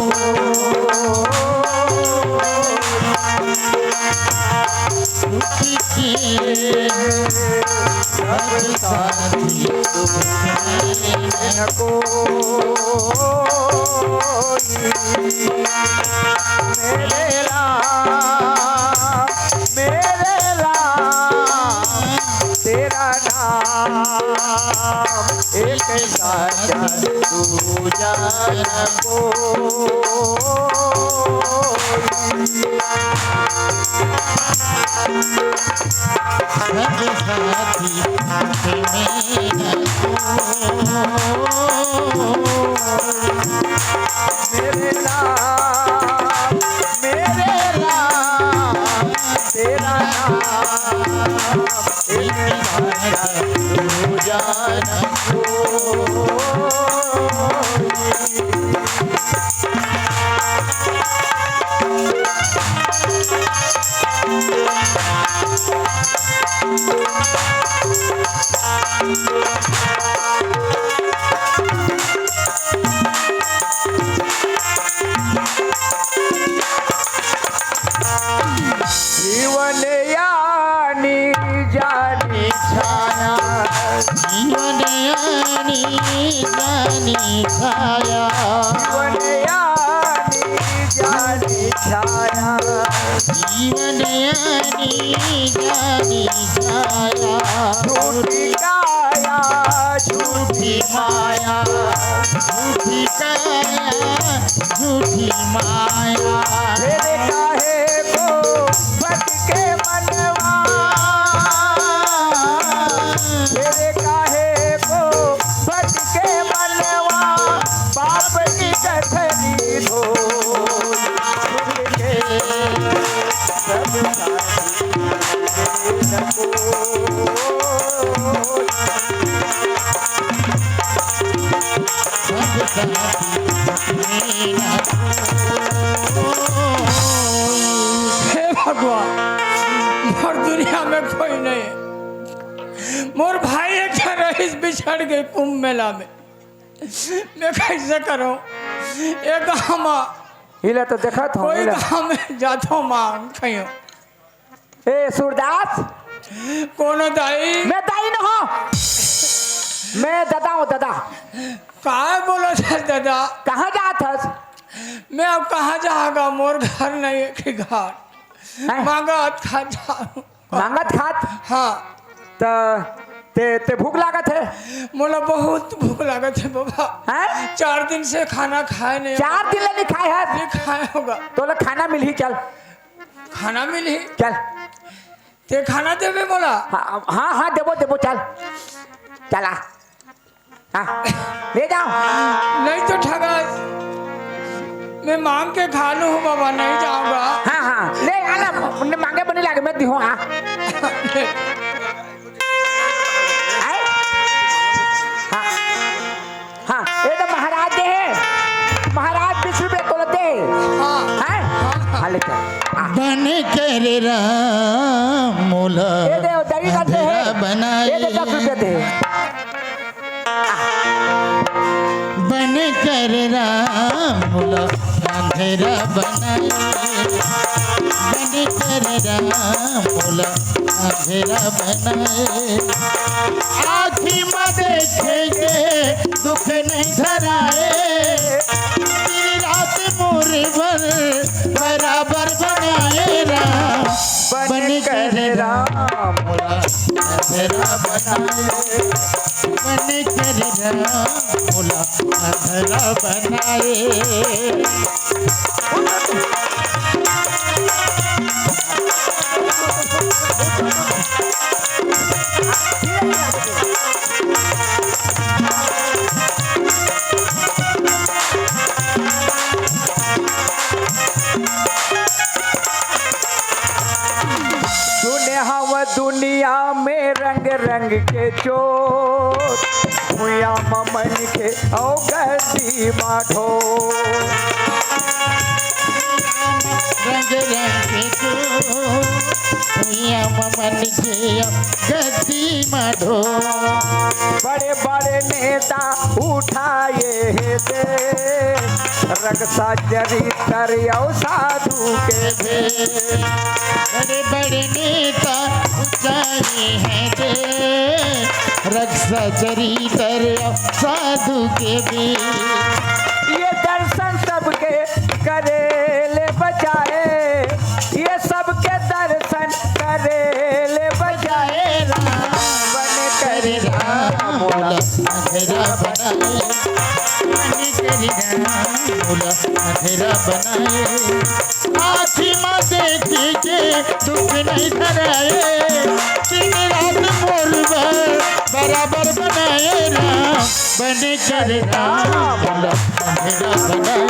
सुख के सब साथी दुख में न को। मेरे राम तेरा नाम एक साजा तू जान को। सब साथी दुख में न को। मेरे राम तेरा नाम एक साजा तू जान को। जीवन यानी जानी छाया जीवन यानी जानी छाया। जीवन यानी जानी छाया जीवन यानी जानी छाया। झूठी काया झूठी माया, झूठी काया, झूठी माया। तेरे काहे को भटके मनवा तेरे काहे को भटके मनवा बाप की कथरी धो के सब साथी नको। भगवान मोर दुनिया में कोई नहीं है। मोर भाई एक रईस बिछड़ गए कुंभ मेला में। मैं कैसे करूं? एक हम हिले तो देखा था कोई काम में जाता मांग कहीं ए सूरदास कोनो दाई मैं दाई न हो मैं दादा हूँ दादा। कहा बोलो सर दादा? कहाँ जात हस? मैं अब कहाँ जाऊंगा? मोर घर नहीं है कि घर हैं? मांगत खा जाऊं। मांगत खात हाँ ते भूख लागत है मोला बहुत भूख लागत है बाबा। हैं? 4 दिन से खाना खाए नहीं। 4 दिन ले नहीं खाए हस? नहीं खाए होगा। तो लोग खाना मिल ही चल खाना मिली चल। ते खाना देवे बोला। हाँ हाँ हाँ देवो देवो चल चला हाँ ले जाओ। नहीं तो ठगा मैं मांग के खा लूँ बाबा। नहीं जाऊंगा। हाँ हाँ ले आना मांगे बनी लागे मैं दिहूँ हाँ हाँ हाँ ये तो महाराज दे है। महाराज 20 रुपये तो दे हाँ हाँ ले चल हाँ। बन कर राम मोला ये दे दही का दे है। बनाए ये दे 10 रुपये दे। बन कर राम मोला अंधेरा बनाए। बन कर राम मोला अंधेरा बनाए। आँखी में देखेंगे दुख नहीं धराए। दिन रात मोर भर बराबर बनाए राम। बन कर राम मोला अंधेरा बनाए। बन कर राम मोला अंधेरा बनाए। सुने हम दुनिया में रंग रंग के चोट हुआ ममन के औ गदी माठो। रंग रंग को भैया ममन के गद्दी मधो। बड़े बड़े नेता उठाए दे रक्षा चरित्र साधु के दे बड़े बड़े नेता ऊंचाई हैं दे रक्षा चरित्र साधु के भी। ये दर्शन सबके करेले बचाए। ये सबके दर्शन करेले बचाए। बन कर राम मोला अंधेरा बनाए। बन कर राम मोला अंधेरा बनाए। आँखी में देखिए दुख नहीं धराए। दिन रात मोर बराबर बनाए राम। बन कर राम मोला अंधेरा बनाए।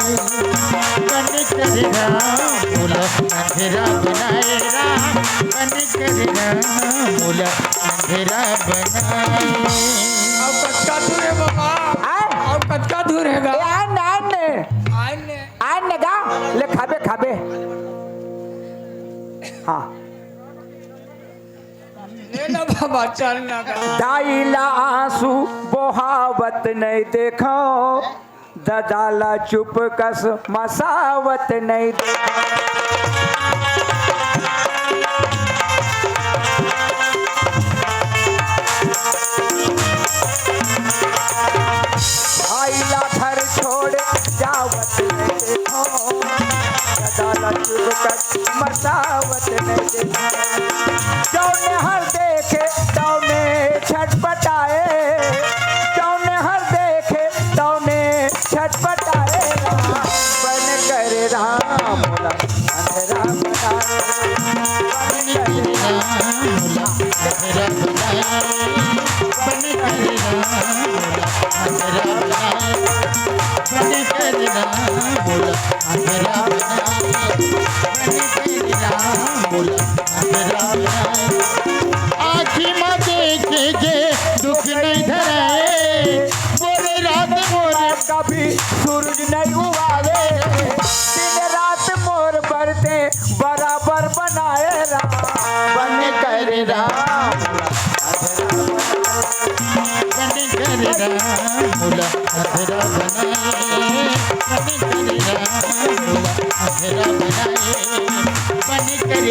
बन कर राम मोला अंधेरा बनाए राम। बन कर राम मोला अंधेरा बनाए। अब कच्चा दूर है बाबा। अब कच्चा दूर है गा। आने गा ले खाबे खाबे हाँ लेना बाबा चलना का। दाइला आंसू बहावत नहीं देखो ददाला चुप कस मसावत नहीं आइला घर छोड़ जावत नहीं देखो ददाला चुप कस मसावत नहीं देखो। जौने हर देखे तौने छटपटाए। जौने हर देखे तौने छटपटाए। बन कर राम मोला अंधेरा बनाए। बन कर राम मोला अंधेरा बनाए। बन कर राम मोला अंधेरा बनाए। बन कर राम मोला अंधेरा बनाए। बन कर राम मोला अंधेरा बनाए। आँखी में देखेंगे दुख नहीं धराए। मोरे रात मोरे कभी सूरज नहीं उगावे। दिन रात मोर बरते बराबर बनाए।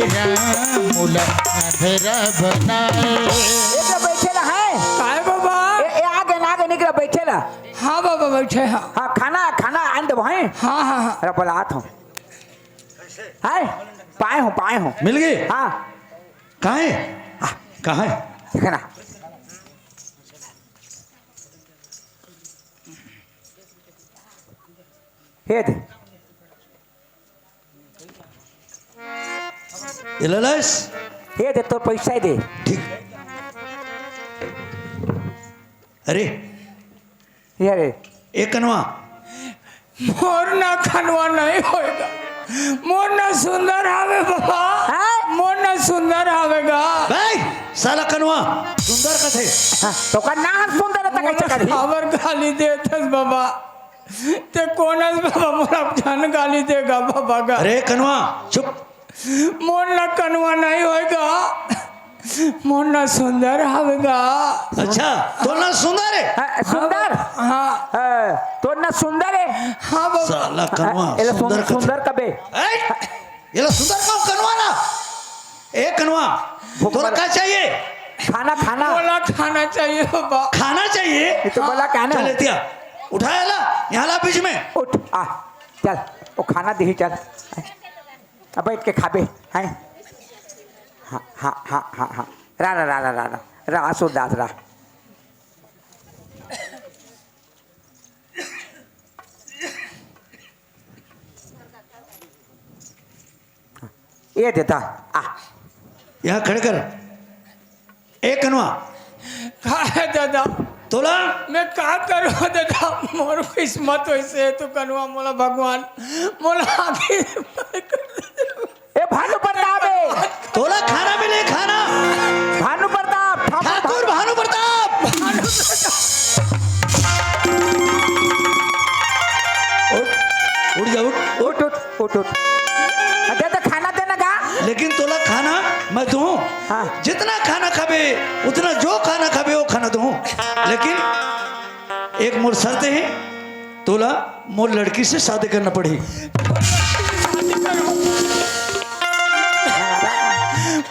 रामुला अंधेरा बनाए। एक बैठे ला है काय बाबा? ए आगे निकला बैठे ला। हाँ बाबा बैठे हाँ। हाँ खाना आन दे भाई। हाँ हाँ हाँ। अरे बोला आत हूँ है पाए हूँ मिल गई? हाँ कहाँ है? कहाँ है? देखना हे दे ये ललस हे दे तो पैसा ही दे। ठीक। अरे ये रे एक कनवा मोर ना खनवा नहीं होएगा। मोर ना सुंदर आवे बाबा। हाँ? मोर ना सुंदर आवेगा। भाई साला कनवा सुंदर का थे। हाँ, तो का नाम सुंदर था कैसे करी? खबर गाली देतस बाबा। ते कोनस बाबा मोरा जान गाली देगा बाबा का। अरे कनवा चुप। मोर ना कनवा नहीं होएगा। मोर ना सुंदर आवेगा। अच्छा तो ना सुंदर है? हाँ, सुंदर हाँ तो ना सुंदर है। हाँ बाबा। साला कनवा हाँ, ये सुंदर का थे। सुंदर कबे ये लो सुंदर का कनवा ना। ए कनवा तो क्या चाहिए? खाना बोला खाना चाहिए बाबा। खाना चाहिए? ये तो बोला क्या ना चल दिया उठाया ला यहाँ ला बीच में। उठ आ चल वो खाना दी चल अब बैठ के खाबे हैं। हाँ रा आसुदास रा ये देता आ यहाँ खड़े कर। एक कनवा का है दादा? तोला मैं का करूँ दादा? मोर किस्मत वैसे है तो कनुआ मोला भगवान मोला आगे ए भानु प्रताप है तोला खाना मिले खाना। भानु प्रताप ठाकुर भानु प्रताप। उठ जा उठ। उठ दे तो खाना देना का। लेकिन तोला खाना मैं दूं। हाँ। जितना खाना खाबे उतना जो खाना खाबे वो खाना दूं। लेकिन एक मोर शर्त है तोला मोर लड़की से शादी करना पड़ी।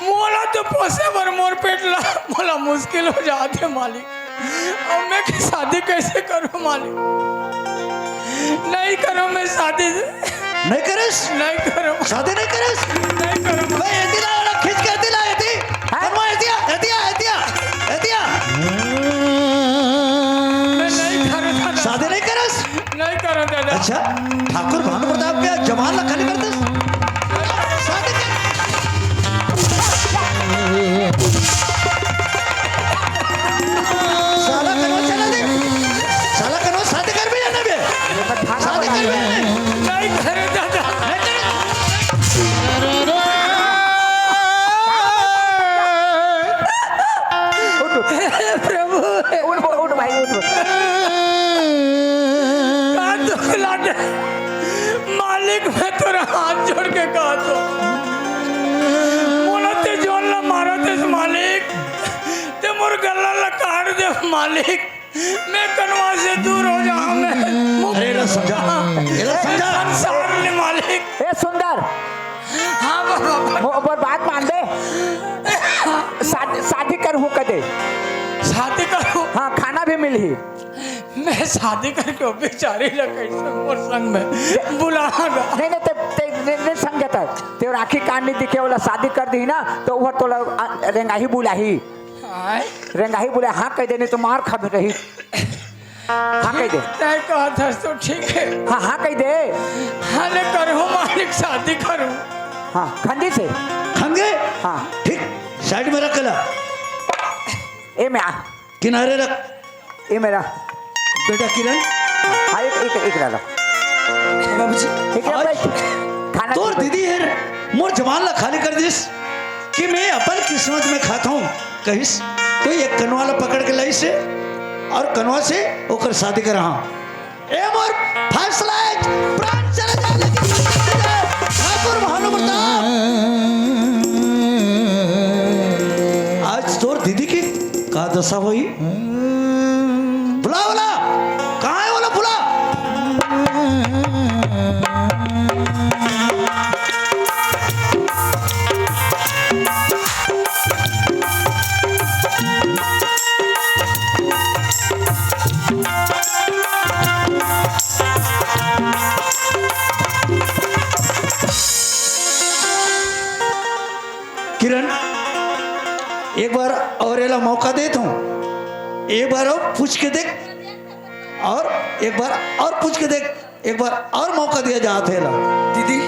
मोला तो पोसे भर मोर पेट ला मोला मुश्किल हो जाते मालिक। और मैं की शादी कैसे करूँ मालिक? नहीं करूँ मैं शादी। नहीं करेस? नहीं करूँ। शादी नहीं करेस? नहीं करूँ। भाई ऐती ला खींच के ऐती ला ऐती। कनवा ऐतिया ऐतिया ऐतिया ऐतिया। मैं नहीं करूँ दादा। शादी नहीं करेस? नहीं करूँ दादा। अच्छा ठाकुर भानु प्रताप क्या जवान ला खाली करते शादी कर। साला कनवा चला दे। साला कनवा शादी कर भी जाना भी। शादी कर भी नहीं करूँ दादा। प्रभु उठ भाई उठ का दुखला दे मालिक। मैं तोरा हाथ जोड़ के कहा तो मोला ते जोन ला मारा थे मालिक। ते मोर गला ला काट दे मालिक। मैं कनवा से दूर हो जाऊं। मैं अरे ना समझा ये ना समझा। संसार ले मालिक। ए सुंदर हाँ बाबा। वो बात मान दे। शादी कर हूँ कदे। शादी करूं? हाँ खाना भी मिली। मैं शादी करके वो बेचारी ला कैसे मोर संग में बुलागा? नहीं नहीं समझता ते राखी कान नहीं दिखे वाला शादी कर दी ना तो वह तो रेंगाही बुलाही। आय रेंगाही बुला हाँ कह दे नहीं तो मार खा रही। हाँ कह दे। तय कहा था तो ठीक है। हाँ कह दे। हाँ ले करूं मालिक शादी करूं। हाँ खंडी से। खंगे हाँ ठीक साइड में रख कला ए मैं आ किनारे रख। ए मेरा बेटा किरण हाँ एक रहा बाबूजी एक रहा आज खाना तोर दीदी है मोर जवान ला खाली कर दिस कि मैं अपन किस्मत में खाता हूँ कहिस तो ये कनवा ला पकड़ के लाई से और कनवा से ओकर शादी कर रहा ए मोर फैसला है प्राण चला जा लेकिन ठाकुर भानु प्रताप आज तोर दीदी की का दशा हुई। बुला बुला कहाँ है बोला बुला। मौका देता हूँ, एक बार और पूछ के देख, और एक बार और पूछ के देख, एक बार और मौका दिया जाता है ला। दीदी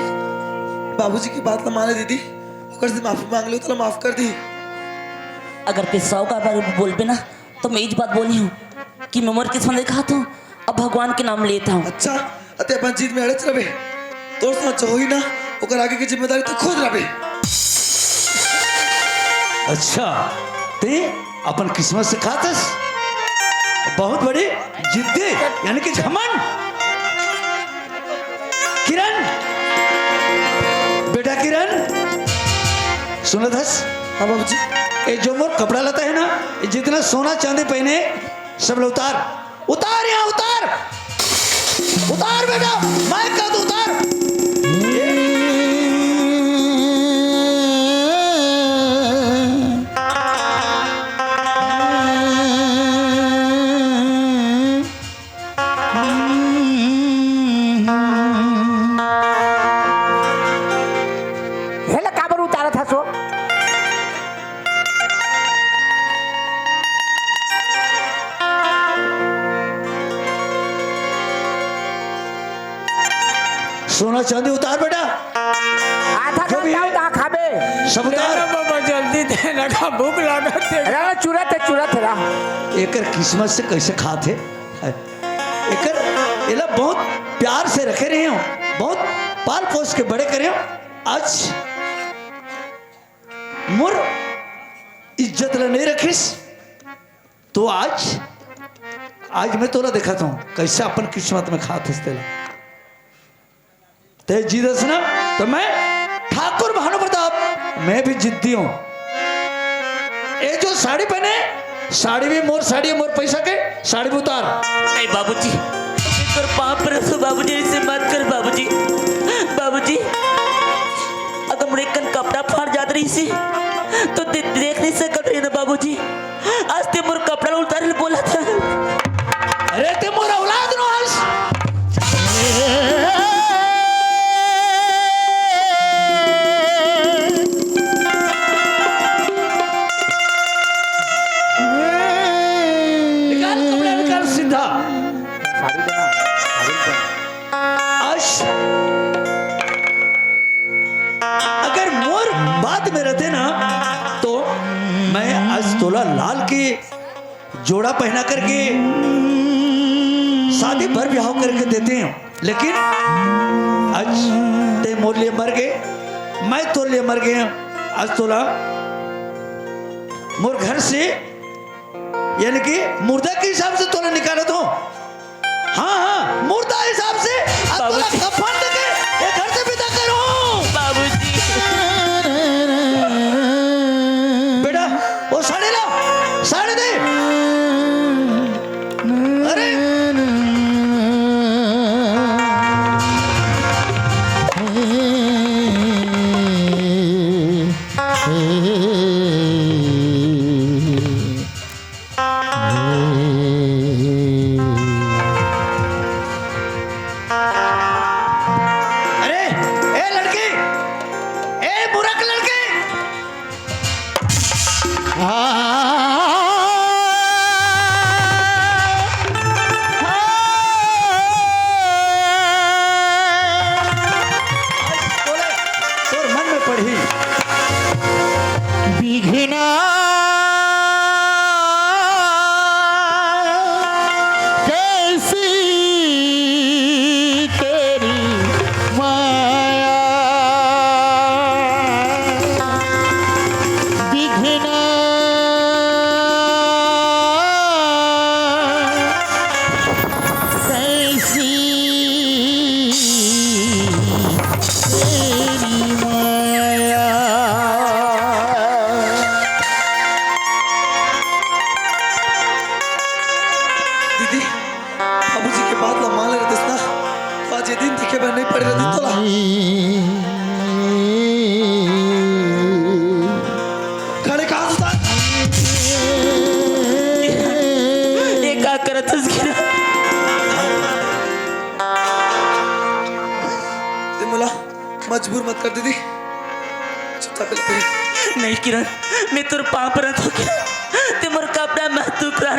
बाबूजी की बात ना माने दीदी, ओकर से माफी मांग लो तो माफ कर दी। अगर ते 100 का बार बोलबे ना तो मैं इस बात बोली हूँ कि मैं मोर किस्मत देखा हूँ, अब भगवान के नाम लेता हूँ। अच्छा अते अपन जीत में अड़च रहे तो सोच हो ही ना, ओकर आगे की जिम्मेदारी तो खुद रहे। अच्छा ते अपन किस्मत से खातस बहुत बड़ी जिद्दी यानी कि घमंड। किरण, बेटा किरण सुनो धस। हाँ बाबूजी। ये जो मोर कपड़ा लता है ना, ये जितना सोना चांदी पहने सब लोग उतार उतार, यहाँ उतार उतार बेटा, मैं कह दूं उतार। हेला काबर उतारा था सो? सोना चांदी उतार बेटा, आधा जो भी है। घंटा खाबे। सब उतार। लेना बाबा जल्दी देना का भूख लागत है। अरे चुरत रा। एकर किस्मत से कैसे खाते, एकर एला बहुत प्यार से रखे रहे हो, बहुत पाल पोस के बड़े करे हो। आज मोर इज्जत ला नहीं रखिस तो आज मैं तोला दिखाता हूँ कैसे अपन किस्मत में खाते तेला। ते जीदस ना तो मैं ठाकुर भानु प्रताप, मैं भी जिद्दी हूँ। ये जो साड़ी पहने, साड़ी भी मोर साड़ी है, मोर पैसा के साड़ी भी उतार। नहीं बाबूजी, पर पाप पर तो बाबूजी ऐसे मत कर बाबूजी। बाबूजी अगर मुझे कन कपड़ा फाड़ जात रही सी तो देख नहीं सकत रही ना बाबूजी। आज ते मोर कपड़ा उतार बोला था। अरे ते मोर औलाद नो हंस। निकाल कपड़ा, निकाल सीधा। साड़ी देना, साड़ी देना। आज अगर मोर बात में रहते ना तो मैं आज तोला लाल की जोड़ा पहना करके शादी भर ब्याह करके देते हैं, लेकिन आज ते मोर लिए मर गए, मैं तो लिए मर गए। आज तोला मोर घर से यानी कि मुर्दा के हिसाब से तोला निकाला तो, हाँ हाँ मुर्दा हिसाब से आज तोला कफन देके ये घर से विदा करो। बाबूजी बेटा वो साड़ी ला, साड़ी दे। अरे अरे ए लड़की, ए मूर्ख लड़की, तोर मन में पढ़ी बिघना कैसी तेरी माया, बिघना कैसी तेरी माया। दीदी बाबूजी के बात ला मान ले रहते ना तो आज ये दिन दिखे मैं नहीं पड़ रही तोला। खड़े कहाँ से था? ये का करत हस गिरा। ते मुला मजबूर मत कर दीदी, चुपचाप ले। नहीं किरण, मैं तेरे पाप रहा था। ते मोर कपड़ा में तू कर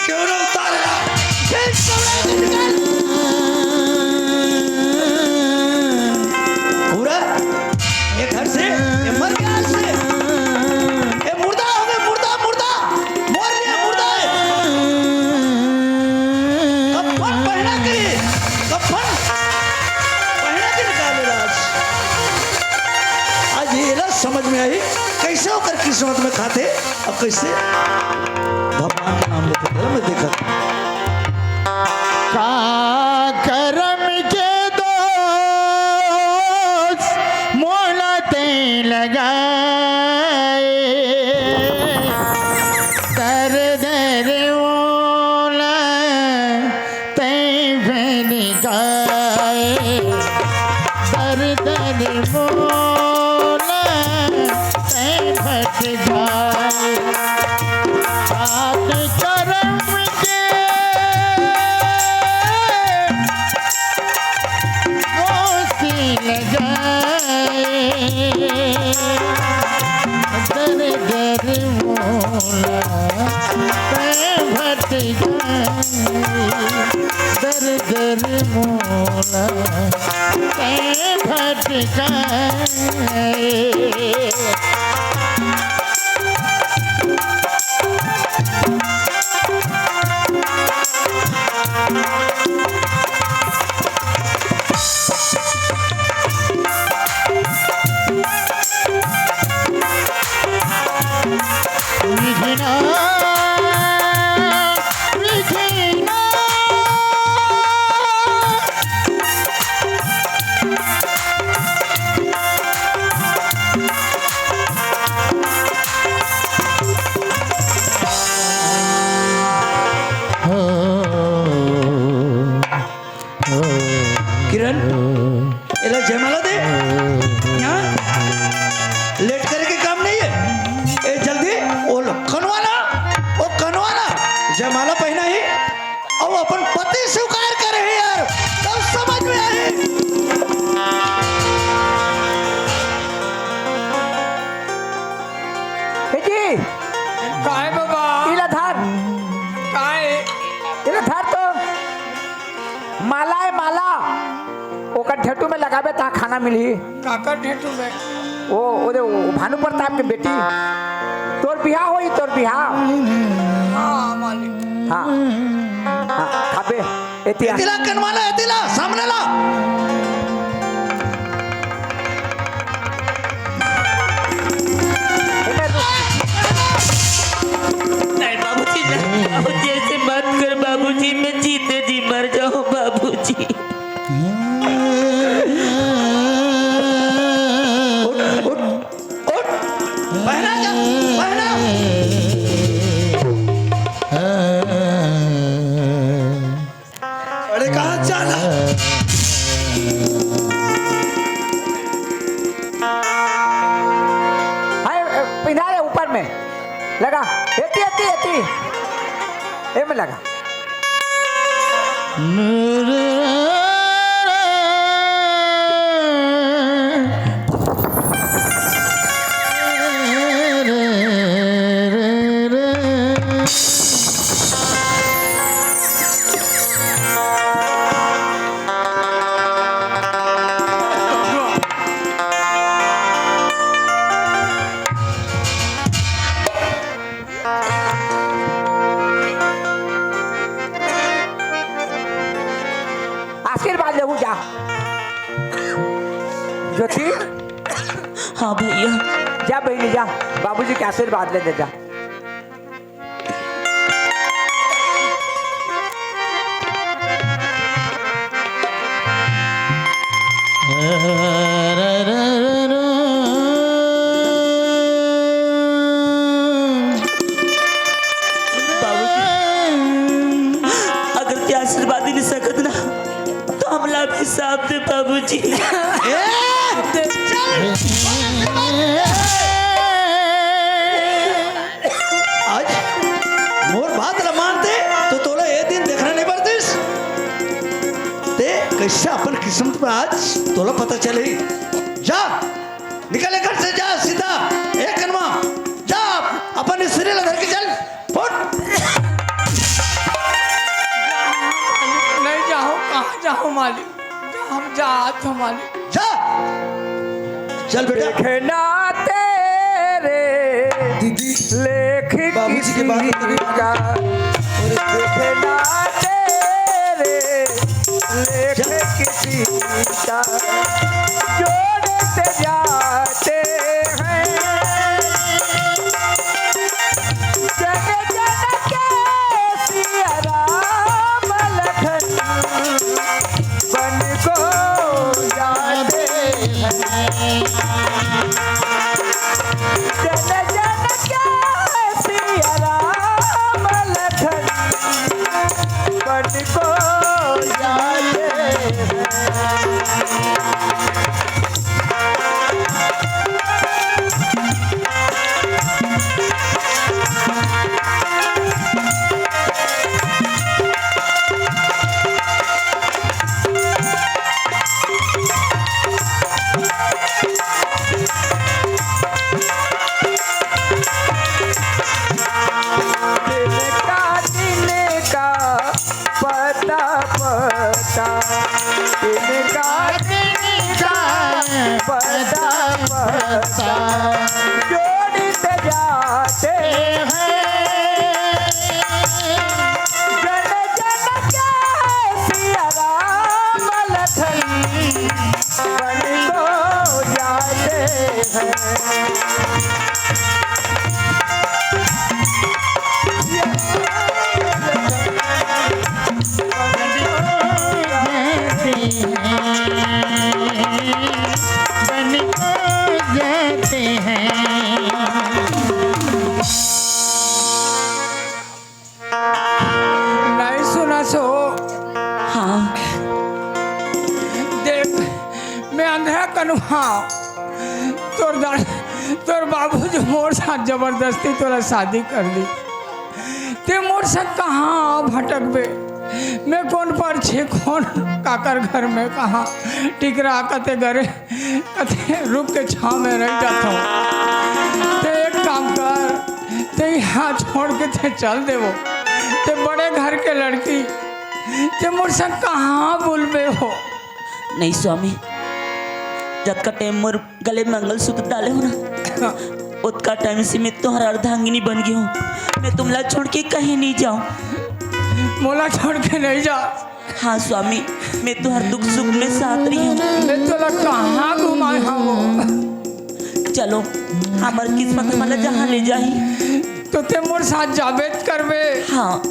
क्यों ना उतारेगा? खेल कपड़ा निकाल। पूरा ये घर से ये मर गया आज से। ये मुर्दा हो गया, मुर्दा मुर्दा मर गया, मुर्दा है। कफन पहना के, कफन पहना के निकालेगा आज ये ना समझ में आई कैसे होकर किस्मत में खाते और कैसे भगवान का नाम लेते थे। मैं देखा का करम के दोस्त मोलते लगाए दर दर मोला तैं निकाए दर दर मोला तैं फट जाए साथ करम के दोस्ती लगाए दर दर मोला तैं फट जाए दर दर मोला तैं फट जाए। विघ्ना विघ्ना किरण इला जयमाला दे यहाँ लेट करके काम नहीं है। ए जल्दी वो कनवाना जयमाला पहना ही और अपन पति स्वीकार करे है यार, तब समझ में आए। हे जी काय बाबा इला धार काय इला धार तो माला है माला ओकर ढेटू में लगाबे ता खाना मिली काका ढेटू में वो भानु प्रताप के बेटी तोर बियाह होई तोर बियाह हाँ मालिक हाँ हाँ खाबे एतिया तिला कनवाना तिला सामने ला। नहीं बाबूजी, नहीं बाबूजी, ऐसे मत कर बाबूजी, मैं जीते जी मर जाऊं बाबूजी। उठ पहना जा पहना। अरे कहाँ जाना? हाय पिन्हा रे ऊपर में लगा एती एती एती ए में लगा आशीर्वाद लेहू जा ज्योति हाँ भैया, जा बहनी जा बाबूजी के आशीर्वाद ले जा अगर ते आशीर्वाद नहीं सकत ना तो हमला भी साफ दे बाबूजी। आज मोर बात न मानते तो तोला ये दिन देखना नहीं पड़तीस। ते कैसे अपन किस्मत में आज तोला पता चले। जा निकले घर से जा सीधा एक कनमा जा पानी सिरे लधर के चल फुट। नहीं जाओ, कहाँ जाओ मालिक, हम जात हो मालिक। जा चल बेटा। देखना तेरे दीदी लेख बाबूजी की बात किसी करी। का, देखना तेरे लेख किसी का, जोड़ते जाते हैं जग जग के सिया राम लखन बन को जाते हैं। जन जन के सिया राम लखन बन को जाते हैं। तिनका पता पता, तिनका पता पता, जोड़ते जाते हैं जन जन के सिया राम लखन बन को जाते हैं। बन को जाते हैं। नहीं सुना सो, हाँ देख मैं अंधेरा कनुहा तोर बाबू जो मोर साथ जबरदस्ती तोरा शादी कर दी, ते मोर साथ कहाँ भटकबे, मैं कौन पर छे कौन काकर घर में कहाँ टिकरा कते गरे कते रुक के छाँव में रह जाता हूँ। ते एक काम कर, ते यहाँ छोड़ के ते चल देवो, ते बड़े घर के लड़की ते मोर साथ कहाँ बोलबे हो। नहीं स्वामी, जब का टाइम मोर गले में मंगलसूत्र डाले हो ना, उतना टाइम से मैं तुम्हारा अर्धांगिनी बन गई हूँ। मैं तुमला छोड़ के कहीं नहीं जाऊँ। मोला छोड़ के नहीं जा। हाँ स्वामी, मैं तो हर दुख सुख में साथ रही हूँ। मैं तोला कहाँ घुमाए हूँ। चलो हमार किस्मत हमारा जहाँ ले जाही। तो ते मोर साथ जावेद करबे। हाँ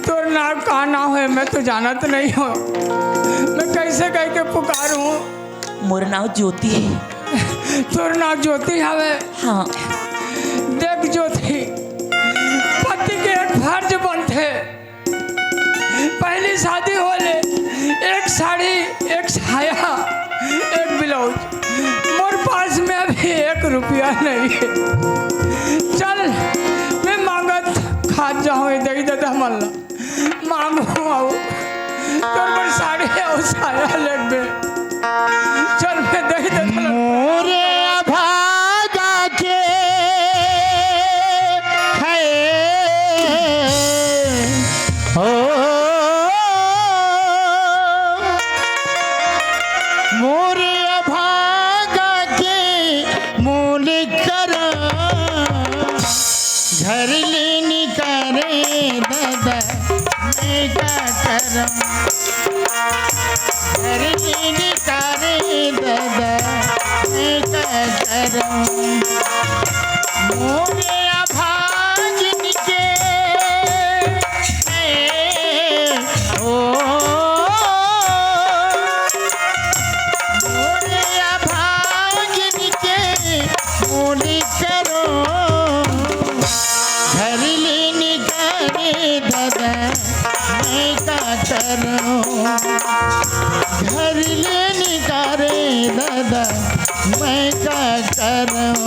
तोर नाम कहाँ ना हो मैं तो जानत नहीं हो, मैं कैसे कह के पुकारूं। मोर नाम ज्योति है। तोर नाम ज्योति हवे। हाँ देख ज्योति, पति के एक फर्ज बनते, पहली शादी होले एक साड़ी एक साया एक ब्लाउज, मोर पास में अभी 1 रुपया नहीं है। चल मैं मांगत खाद जाऊँ दही दादा मल्ला मांगू आओ तोर पर साड़ी और साया लेबे। चल मैं दही दादा मोरे भागा के है हो, मोरे भागा के मूल कर घर लेनी करे दादा मैं क्या करम, घर लेनी करे दादा मैं क्या करम। मोरे अभागिन के ओ, मोरे अभागिन के मूल करो घर लेनी करे दादा मैं क्या करूं, घर लेनी करे दादा मैं क्या करूं।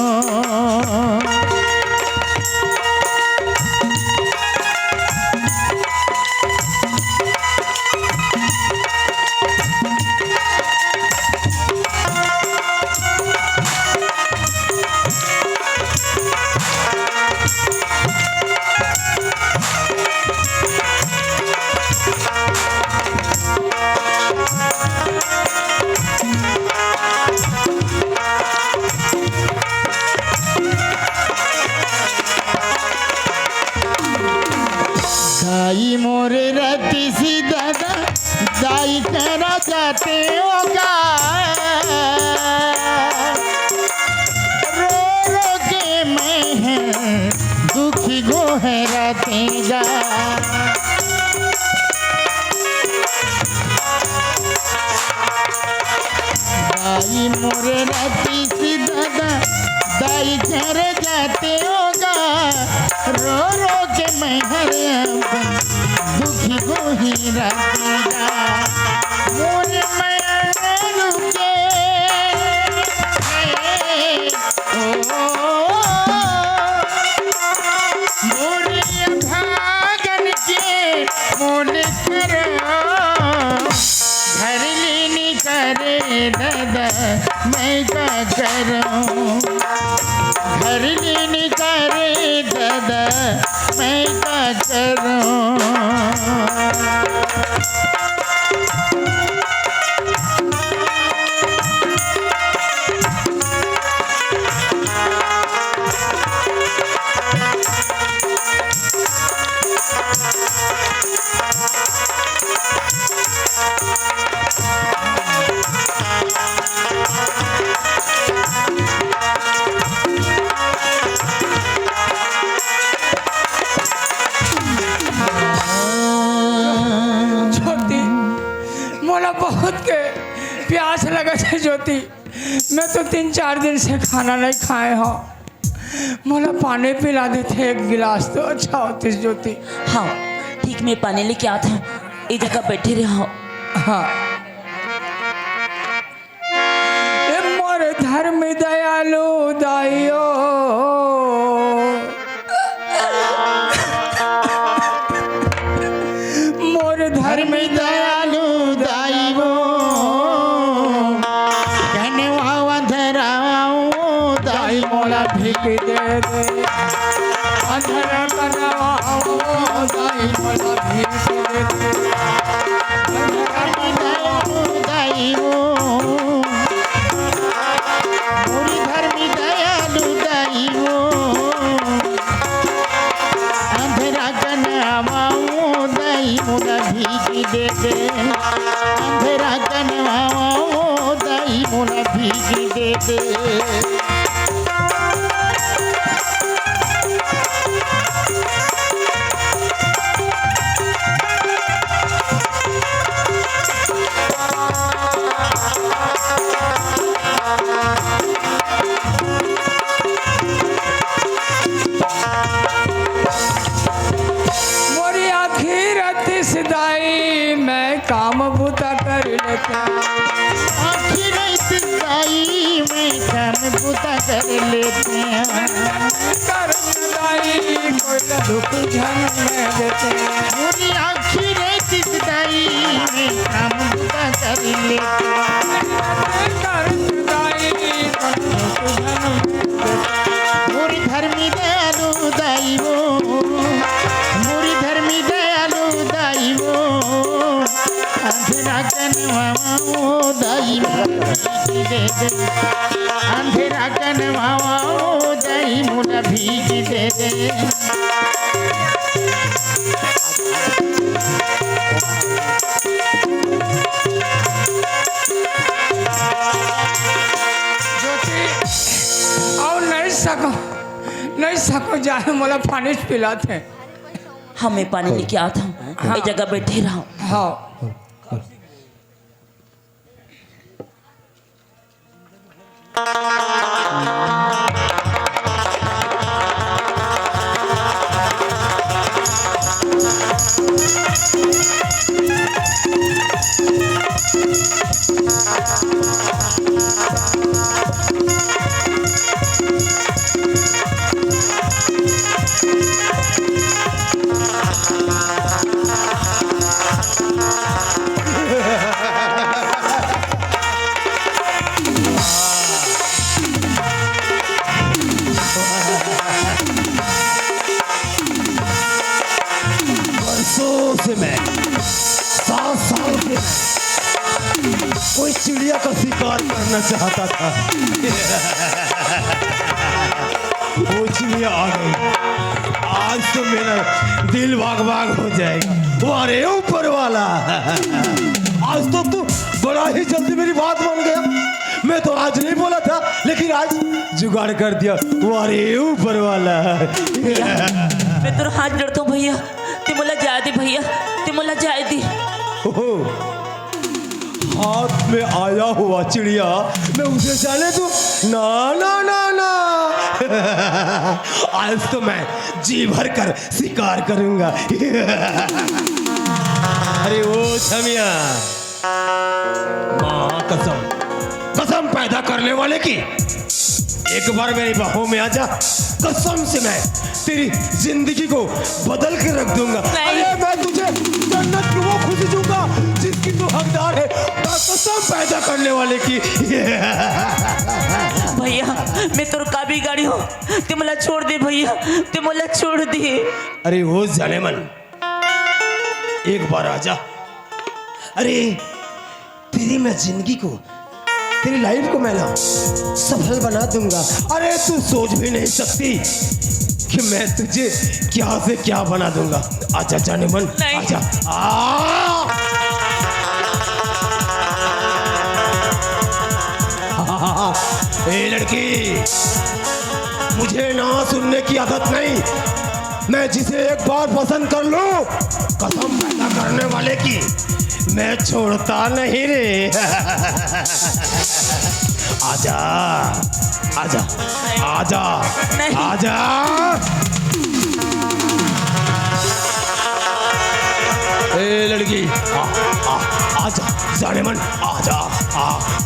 दाई मोरे रति सी दादा दाई तेरा जाते होगा रो रो के मैं है दुखी गोहरातेगा दाई मोरे रति सी दादा दाई घर जाते होगा रो रो के मैं हर दुखी गोहरातेगा मोरे मैं रुके मोरे भागन के मोरे करो घर लेने करे दादा मैं क्या करूं घर लेने करे दादा मैं क्या करूं ज्योति मोला बहुत के प्यास लगा है ज्योति मैं तो 3-4 दिन से खाना नहीं खाए हो मोला पानी पिला देते एक गिलास तो अच्छा होती ज्योति। हाँ ठीक, मैं पानी लेके आता हूँ, एक जगह बैठे रहो। हाँ ए मोर धर्म दयालु दाइयो मोर धर्म दयालु दाइवो कहने वावा धराओ दाई मोला भीख दे दे अंधर कनवाओ दाई मोला भीख दे दे दाइवो मोरी धर्मी दयालु दाइवो अंधेरा कनवाओ दाई मोला भीख दे दे अंधेरा कनवाओ दाई मोला भीख दे दे मोरी आखिर सिदाई मैं काम बूता कर लेता आखिर दाई में काम बुता कर लेते हैं कर दाई कोई न दुख झन में देते पूरी आखिर दाई में काम बुता कर लेते हैं कर दाई कोई न दुख झन में देते पूरी धर्मी दयालु दाई वो पूरी धर्मी दयालु दाई वो अंधेरा कनवाओ दाई मोला भीख दे दे अंधेरा कनवाओ दाई मोला भीख दे दे ज्योति और नहीं सको जाए मोला पानी पिलाते हाँ मैं पानी लेके आता हूँ, एक जगह बैठे रहो। हाँ बरसों से मैं 7 साल से मैं कोई चिड़िया का शिकार करना चाहता था। वो चिड़िया आ गई। आज तो मेरा दिल भाग भाग हो जाएगा। अरे ऊपर वाला, आज तो तू बड़ा ही जल्दी मेरी बात मान गया। मैं तो आज नहीं बोला था, लेकिन आज जुगाड़ कर दिया। अरे ऊपर वाला। मैं तेरा हाथ जोड़ता हूँ भैया, ते मोला जाए दे भैया, ते मोला जाए दे। ओहो, हाथ में आया हुआ चिड़िया मैं उसे जाने दूं? ना ना ना ना। आज तो मैं जी भर कर शिकार करूंगा। अरे ओ छमिया, माँ कसम, कसम पैदा करने वाले की, एक बार मेरी बाहों में आजा, कसम से मैं तेरी जिंदगी को बदल के रख दूंगा। अरे मैं तुझे जन्नत की वो खुशी दूंगा जिसकी तू हकदार है, कसम पैदा करने वाले की। भैया मैं तोर का भी गाड़ी हो, ते मोला छोड़ दे भैया, ते मोला छोड़ दे। अरे हो जाने मन, एक बार आजा। अरे तेरी मैं जिंदगी को, तेरी लाइफ को मैं ना सफल बना दूंगा। अरे तू सोच भी नहीं सकती कि मैं तुझे क्या से क्या बना दूंगा। आजा जाने मन, आजा। ए लड़की, मुझे ना सुनने की आदत नहीं। मैं जिसे एक बार पसंद कर लूं, कसम पैदा करने वाले की, मैं छोड़ता नहीं रे। आजा आजा आजा आजा। ए लड़की, आजा जाने मन, आजा,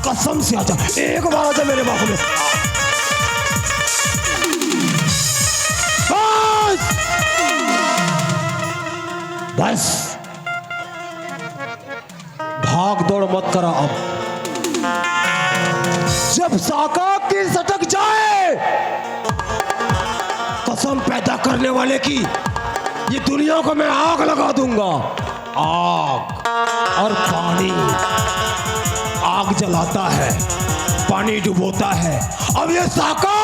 कसम से आजा, एक बार आजा मेरे बाहों में। बस भाग दौड़ मत करा। अब जब साका की सटक जाए, कसम पैदा करने वाले की, ये दुनिया को मैं आग लगा दूंगा। आग और पानी, आग जलाता है, पानी डुबोता है। अब ये साका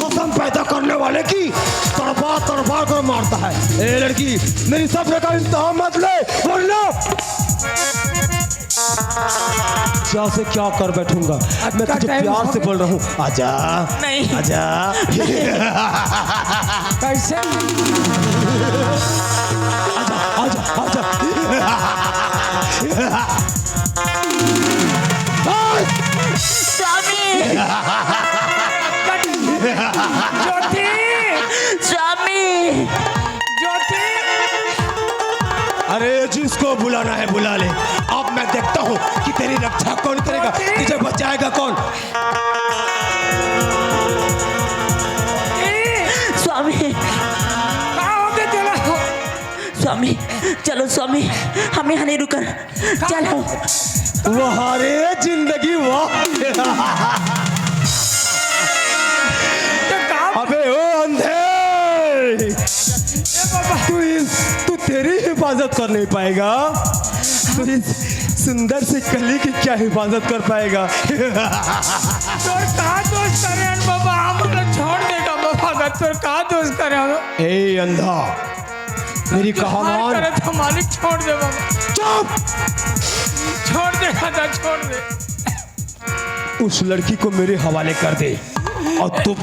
कसम पैदा करने वाले की तड़पा तड़पा कर मारता है। ए लड़की, मेरी सब्र का इम्तिहान मत ले, वरना क्या से क्या कर बैठूंगा। मैं तुझे प्यार से बोल रहा हूँ, आजा नहीं। आजा। कैसे? आजा आजा आजा। स्वामी, ज्योति, स्वामी, ज्योति। अरे जिसको बुलाना है बुला ले। अब मैं देखता हूँ कि तेरी रक्षा कौन करेगा, तुझे बचाएगा कौन। स्वामी, कहाँ हो गए तेरा? स्वामी चलो स्वामी, हमें यहाँ नहीं रुकर, चलो। वाह रे जिंदगी वाह। अबे ओ अंधे, तू तेरी हिफाजत कर नहीं पाएगा, तू इस सुंदर सी कली की क्या हिफाजत कर पाएगा। तोर कहाँ दोस्त करे हैं बाबा, हम लोग छोड़ देगा बाबा का। तोर कहाँ दोस्त करे हम? ए अंधा, मेरी कहा मान। करे तो मालिक छोड़ दे बाबा। चुप, छोड़ दे दादा, छोड़ दे। उस लड़की को मेरे हवाले कर दे और तू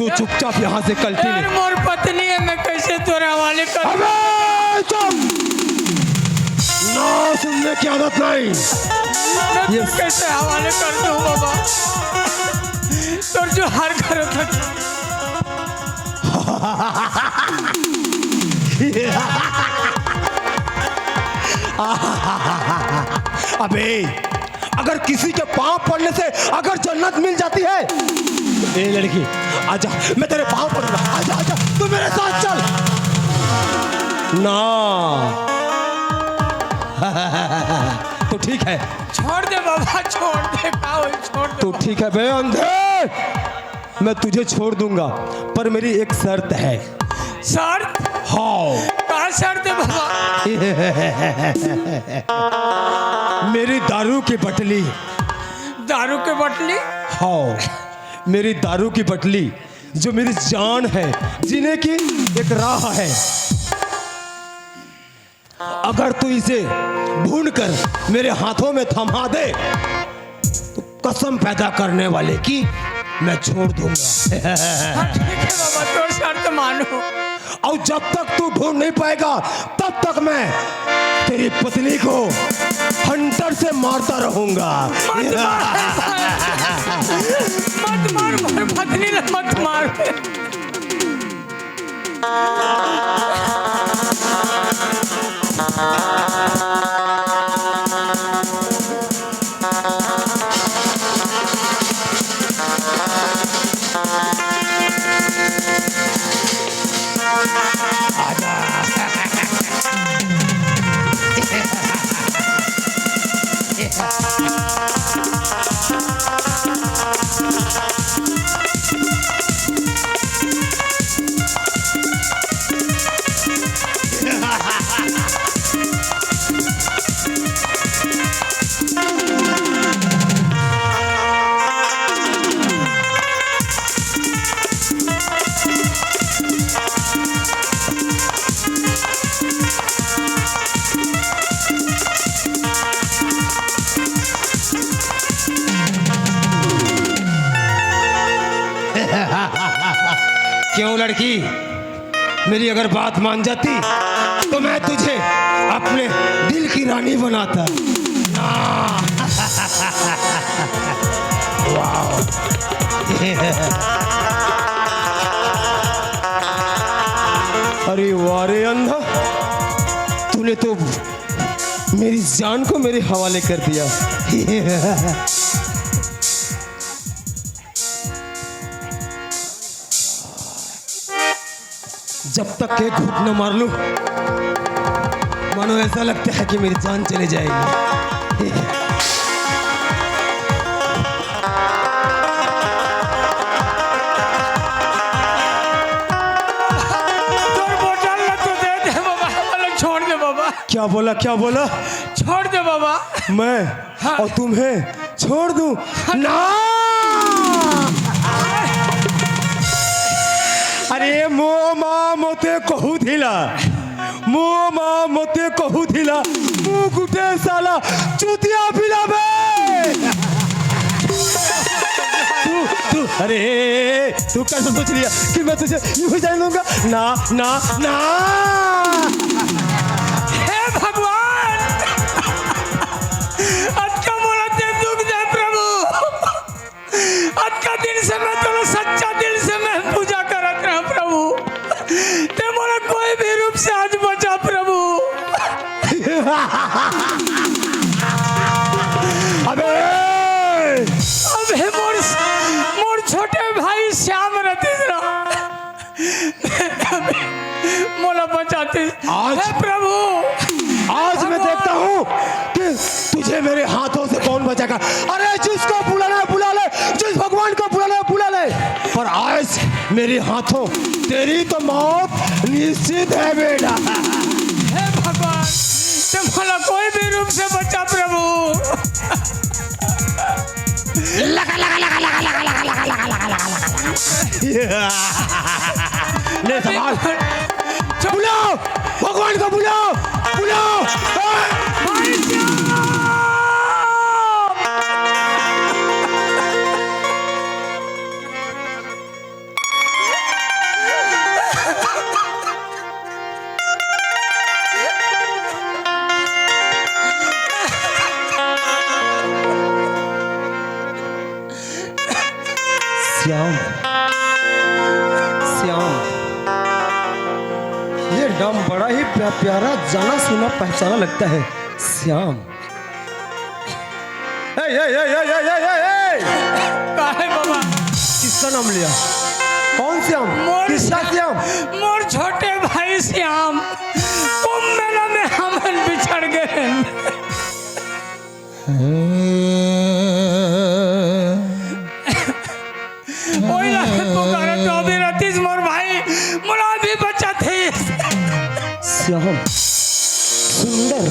चुपचाप यहाँ से कल्टी ले। मोर पत्नी है, मैं कैसे तेरे हवाले कर? अबे चुप, ना सुनने की आदत नहीं। मैं तो कैसे हवाले कर दूं बाबा? तोर जो हर करो था। अबे अगर किसी के पांव पड़ने से अगर जन्नत मिल जाती है, ए लड़की आजा, मैं तेरे पांव पड़ूंगा। आजा आजा, तू मेरे साथ चल ना। तो ठीक है, छोड़ दे बाबा, छोड़ दे, छोड़ दे। तो ठीक है बे अंधे, मैं तुझे छोड़ दूंगा, पर मेरी एक शर्त है। शर्त? हाँ। कहाँ शर्त है बाबा? मेरी दारू की बटली। दारू की बटली? हाँ, मेरी दारू की बटली जो मेरी जान है, जीने की एक राह है, अगर तू इसे भून कर मेरे हाथों में थमा दे तो कसम पैदा करने वाले की मैं छोड़ दूंगा। हाँ, ठीक है बाबा, तो शर्त मानो। और जब तक तू ढूंढ नहीं पाएगा तब तक मैं तेरी पत्नी को हंटर से मारता रहूंगा। मत मार मोर पत्नी ने मत मार। क्यों लड़की, मेरी अगर बात मान जाती तो मैं तुझे अपने दिल की रानी बनाता। वाह। अरे वारे अंधा, तूने तो मेरी जान को मेरे हवाले कर दिया। जब तक एक घूंट न मार लूं मानो ऐसा लगता है कि मेरी जान चली जाएगी। छोड़ दे बाबा। क्या बोला, क्या बोला? छोड़ दे बाबा। मैं हाँ। और तुम्हें छोड़ दूं? ना। अरे मोमा मोते कहूथिला, मोमा मोते कहूथिला, मुँह गुटे साला चूतिया फिलाबे। तू अरे तू कैसे सोच लिया कि मैं तुझे यूं जान लूंगा? ना ना ना। हे भगवान, आज का मोला ते दुख दे प्रभु। आज का दिन से मैं तो सच्चा दिल से मैं पूजा करत रहा प्रभु। ते मोला कोई भी रूप से आज बचा प्रभु। अबे मोर छोटे भाई श्याम रतीन्द्र मोला बचाते। आज हे प्रभु, आज मैं देखता हूँ कि तुझे मेरे हाथों से कौन बचाएगा। अरे जिसको बुलाना है बुला ले, जिस भगवान को बुलाना है बुला ले, पर आज मेरे हाथों तेरी तो मौत निश्चित है बेटा। हे भगवान, तुम मला कोई भी रूप से बचा प्रभु। लगा लगा लगा लगा लगा लगा लगा लगा लगा लगा ले संभाल, बुलाओ भगवान को, बुलाओ बुलाओ। भाई श्याम! श्याम, श्याम, ये नाम बड़ा ही प्यारा, जाना सुना पहचाना लगता है। श्याम। का है बाबा? किसका नाम लिया? कौन श्याम? किसका श्याम? मोर छोटे भाई श्याम कुंभ मेला में हमन बिछड़ गए। ओए लगे पुकारा तो अभी रतीश मोर भाई मुला भी बचा थे। श्याम सुंदर,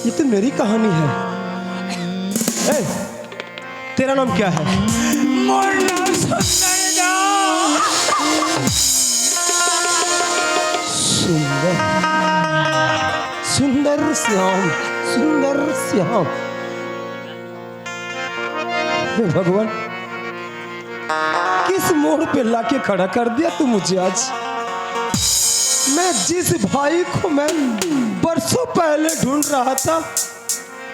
ये तो मेरी कहानी है। ए, तेरा नाम क्या है? मोर नाम सुंदर। सुंदर श्याम, सुंदर श्याम। हे भगवान, किस मोड़ पे लाके खड़ा कर दिया तू मुझे आज। मैं जिस भाई को मैं बरसों पहले ढूंढ रहा था,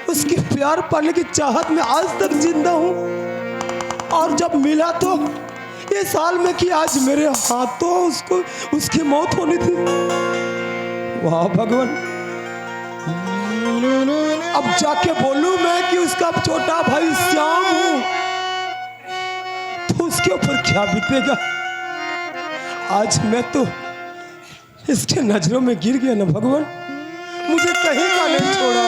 उसके प्यार पाने की चाहत में आज तक जिंदा हूँ, और जब मिला तो ये साल में कि आज मेरे हाथों उसको उसकी मौत होनी थी। वाह भगवान, अब जाके बोलूं मैं कि उसका छोटा भाई श्याम हूं, तो उसके ऊपर क्या बीतेगा। आज मैं तो इसके नजरों में गिर गया ना भगवान, मुझे कहीं का नहीं छोड़ा।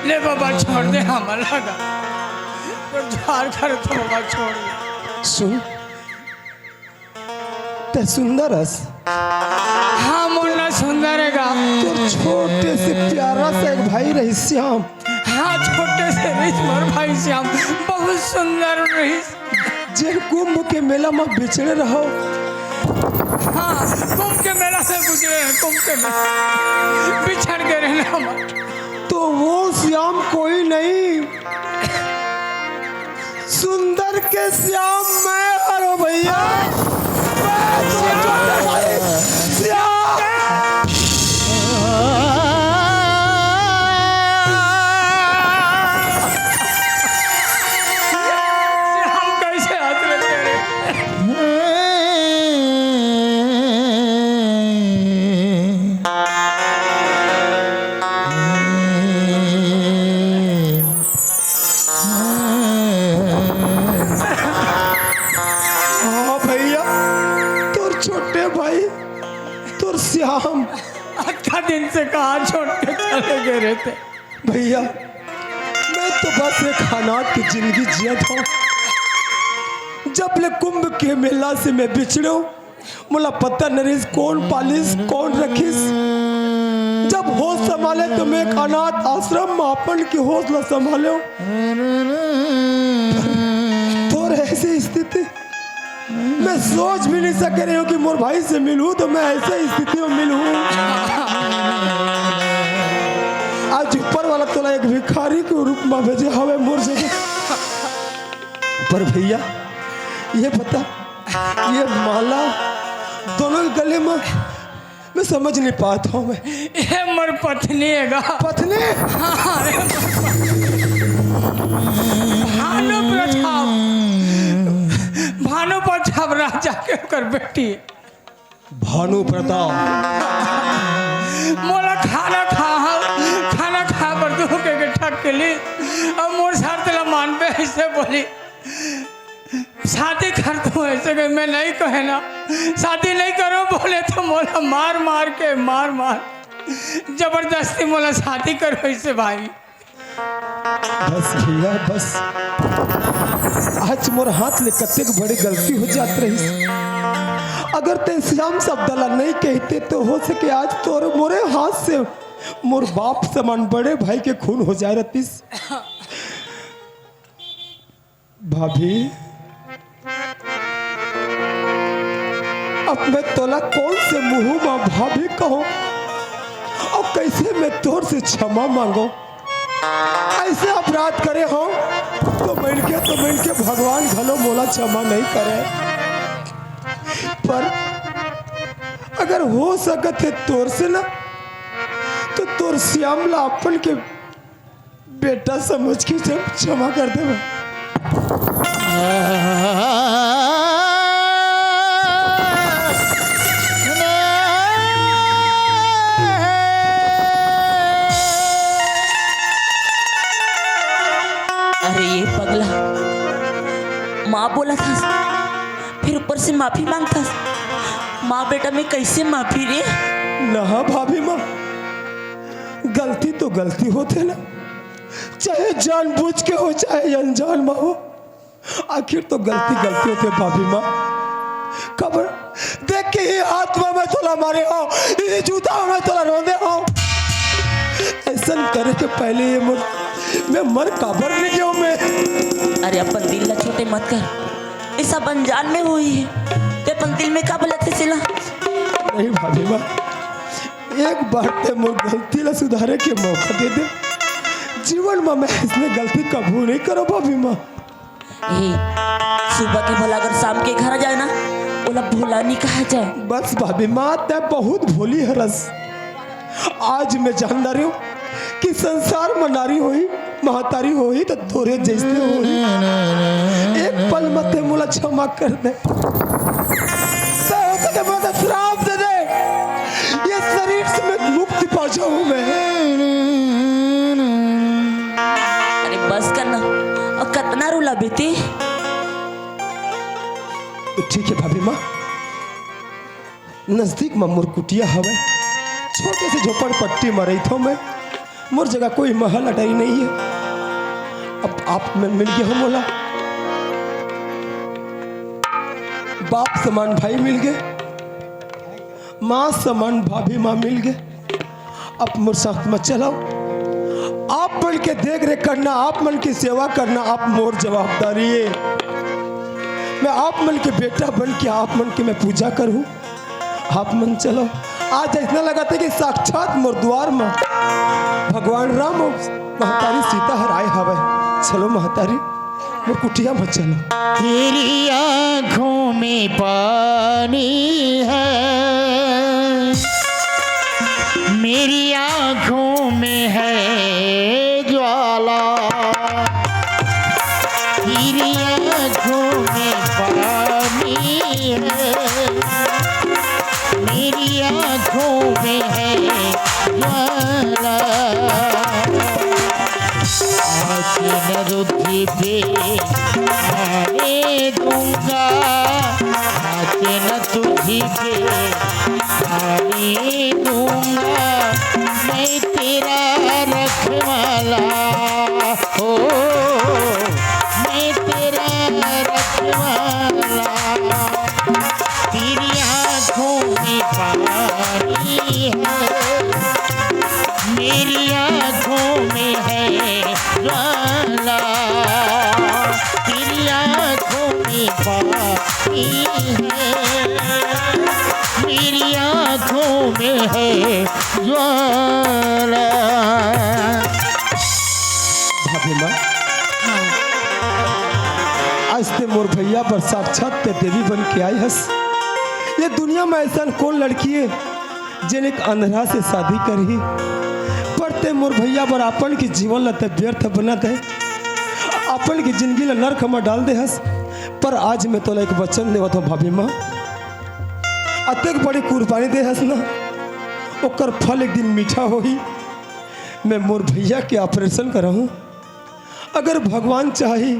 ले बाबा छोड़ दे, हमें लगा तो झाड़ कर तो बाबा छोड़ दे। सुन, ते सुंदर हस, हाँ मुन्ना सुंदर है गा। तो छोटे से प्यारा सा एक भाई रही श्याम। हाँ छोटे से रईस मोर भाई श्याम बहुत सुंदर रईस। जे कुंभ के मेला में बिछड़े रहो। हाँ कुंभ के मेला से गुजरे हैं, कुंभ के मेला बिछड़ के रहने हम। तो वो श्याम कोई नहीं, सुंदर के श्याम मैं हरो भैया। हम कैसे हाथ रखते हैं? हाँ भैया, तोर छोटे भाई तोर श्याम अच्छा दिन से कहा छोड़ के चले गए रहते। भैया, मैं तो बस एक अनाथ की जिंदगी जिया था। जब ले कुंभ के मेला से मैं बिछड़ो, मुला पता नरीस कौन पालिस कौन रखिस। जब होश संभाले तो मैं एक अनाथ आश्रम में अपन की हौसला संभालो। तो ऐसी स्थिति मैं सोच भी नहीं सक रही हूँ कि मोर भाई से मिलूं, तो मैं ऐसे स्थिति में मिलूं। आज ऊपर वाला तोला एक भिखारी के रूप में भेजे हवे मोर जगह। पर भैया ये बता, ये माला दोनों के गले में मैं समझ नहीं पाता हूँ। मैं ये मोर पत्नी है गा। पत्नी? हाँ ये मोर पत्नी। भानु प्रताप, भानु प्रताप राजा के कर बेटी। भानु प्रताप मोला खाना खा पर दो के ठक के लिए अब मोर साथ ला मान पे ऐसे बोली शादी कर दो। ऐसे कहे मैं नहीं कहे ना, शादी नहीं करो बोले तो मोला मार जबरदस्ती मोला शादी करो ऐसे भाई। बस भैया बस, आज मोर हाथ ले कत्ते बड़ी गलती हो जात रही। अगर ते श्याम शब्द ला नहीं कहते तो हो सके आज तोर मोरे हाथ से मोर बाप समान बड़े भाई के खून हो जाए रतीस। भाभी, अब मैं तोला कौन से मुंह में भाभी कहूं और कैसे मैं तोर से क्षमा मांगो। ऐसे अपराध करे हो तो मिल के भगवान घलो मोला क्षमा नहीं करे। पर अगर हो सकत है तोर से ना, तो तोर श्यामला अपन के बेटा समझ के क्षमा कर दे। अरे ये पगला, माँ बोला था फिर ऊपर से माफी मांगता। माँ बेटा में कैसे माफी रे? ना भाभी माँ, गलती तो गलती होते ना, चाहे जानबूझ के हो चाहे अनजान माँ हो, आखिर तो गलती होती है भाभी माँ। खबर देख के ही आत्मा में तोला मारे हो, ये जूता में तोला रोंदे हो। ऐसा करे के पहले ये मैं मर काबर नहीं गया मैं। अरे अपन दिल ला छोटे मत कर, ये सब अनजान में हुई है। ते अपन दिल में का बोलत थे सिला? नहीं भाभी माँ, एक बार ते मोर गलती ला सुधारे के मौका दे दे। जीवन में मैं इसने गलती कबूल नहीं करो भाभी माँ। ए सुबह के भला अगर शाम के घर जाए ना ओला भोला नहीं कहा जाए। बस भाभी माँ ते बहुत भोली हरस। आज मैं जान रही हूँ कि संसार में नारी होई महतारी होई तो तोरे जैसे होई। एक पल मत मुला क्षमा कर दे, तो हो सके मुझे श्राप दे दे, ये शरीर से मैं मुक्ति पा जाऊं मैं। अरे बस करना और कितना रुला बेटी। तो ठीक है भाभी माँ, नजदीक में मोर कुटिया हवे, छोटे से झोपड़पट्टी में रही थो मैं। मोर जगह कोई महल अटाई नहीं है। अब आप में मिल गए हो मोला, बाप समान भाई मिल गए, माँ समान भाभी माँ मिल गए। अब मोर साथ में चलाओ, आप मन के देख रेख करना, आप मन की सेवा करना, आप मोर जवाबदारी है। मैं आप मन के बेटा बन के आप मन के मैं पूजा करूं। आप मन चलो, आज इतना लगा था कि साक्षात मोर द्वार में भगवान राम और महतारी सीता हर आए हवे। चलो महतारी, मोर कुटिया में चलो। तेरी आँखों में पानी है, मेरी आँखों में है ज्वाला। तेरी आँखों में पानी है, मेरी आँखों में है ज्वाला। आज न रुद्धि पे आने दूंगा, आज न तुझी पे आने दूंगा। मैं तेरा रखवाला हो, मैं तेरा रखवाला। तेरी आँखों में पानी है, मेरी आँखों में है ज्वाला। तेरी आँखों में पानी है, मेरी आँखों में है ज्वाला। भाभी माँ, आज ते मोर भैया पर साक्षात ते देवी बन के आई हस। ये दुनिया में ऐसा कौन लड़की है जिन एक अंधरा से शादी करी, पर ते मोर भैया पर अपन की जीवन लते व्यर्थ बना दे, अपन की जिंदगी ला नरक में डाल दे हस। पर आज मैं तो एक वचन देवत हूँ भाभी माँ, अतक बड़ी कुर्बानी दे हस ना, ओकर फल एक दिन मीठा होही। मैं मोर भैया के ऑपरेशन कराऊँ, अगर भगवान चाहे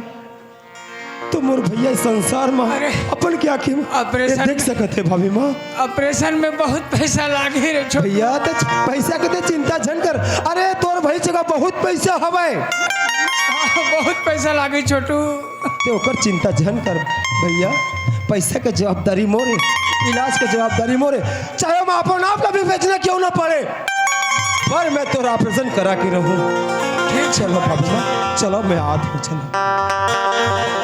तो मोर भैया संसार में अपन क्या की ऑपरेशन देख सकते है भाभी माँ। ऑपरेशन में बहुत पैसा लागे रे छोटू। भैया तो पैसा के चिंता झन कर, अरे तोर भाई जगह बहुत पैसा हवे, बहुत पैसा लागे छोटू। ते ओकर चिंता झन कर भैया। पैसा के जवाबदारी मोरे, इलाज के जवाबदारी मोरे, चाहे मैं अपन आप का भी बेचना क्यों ना पड़े, पर मैं तो ऑपरेशन करा के रहूं। ठीक चलो भाभी माँ, चलो मैं आद हूँ, चलो।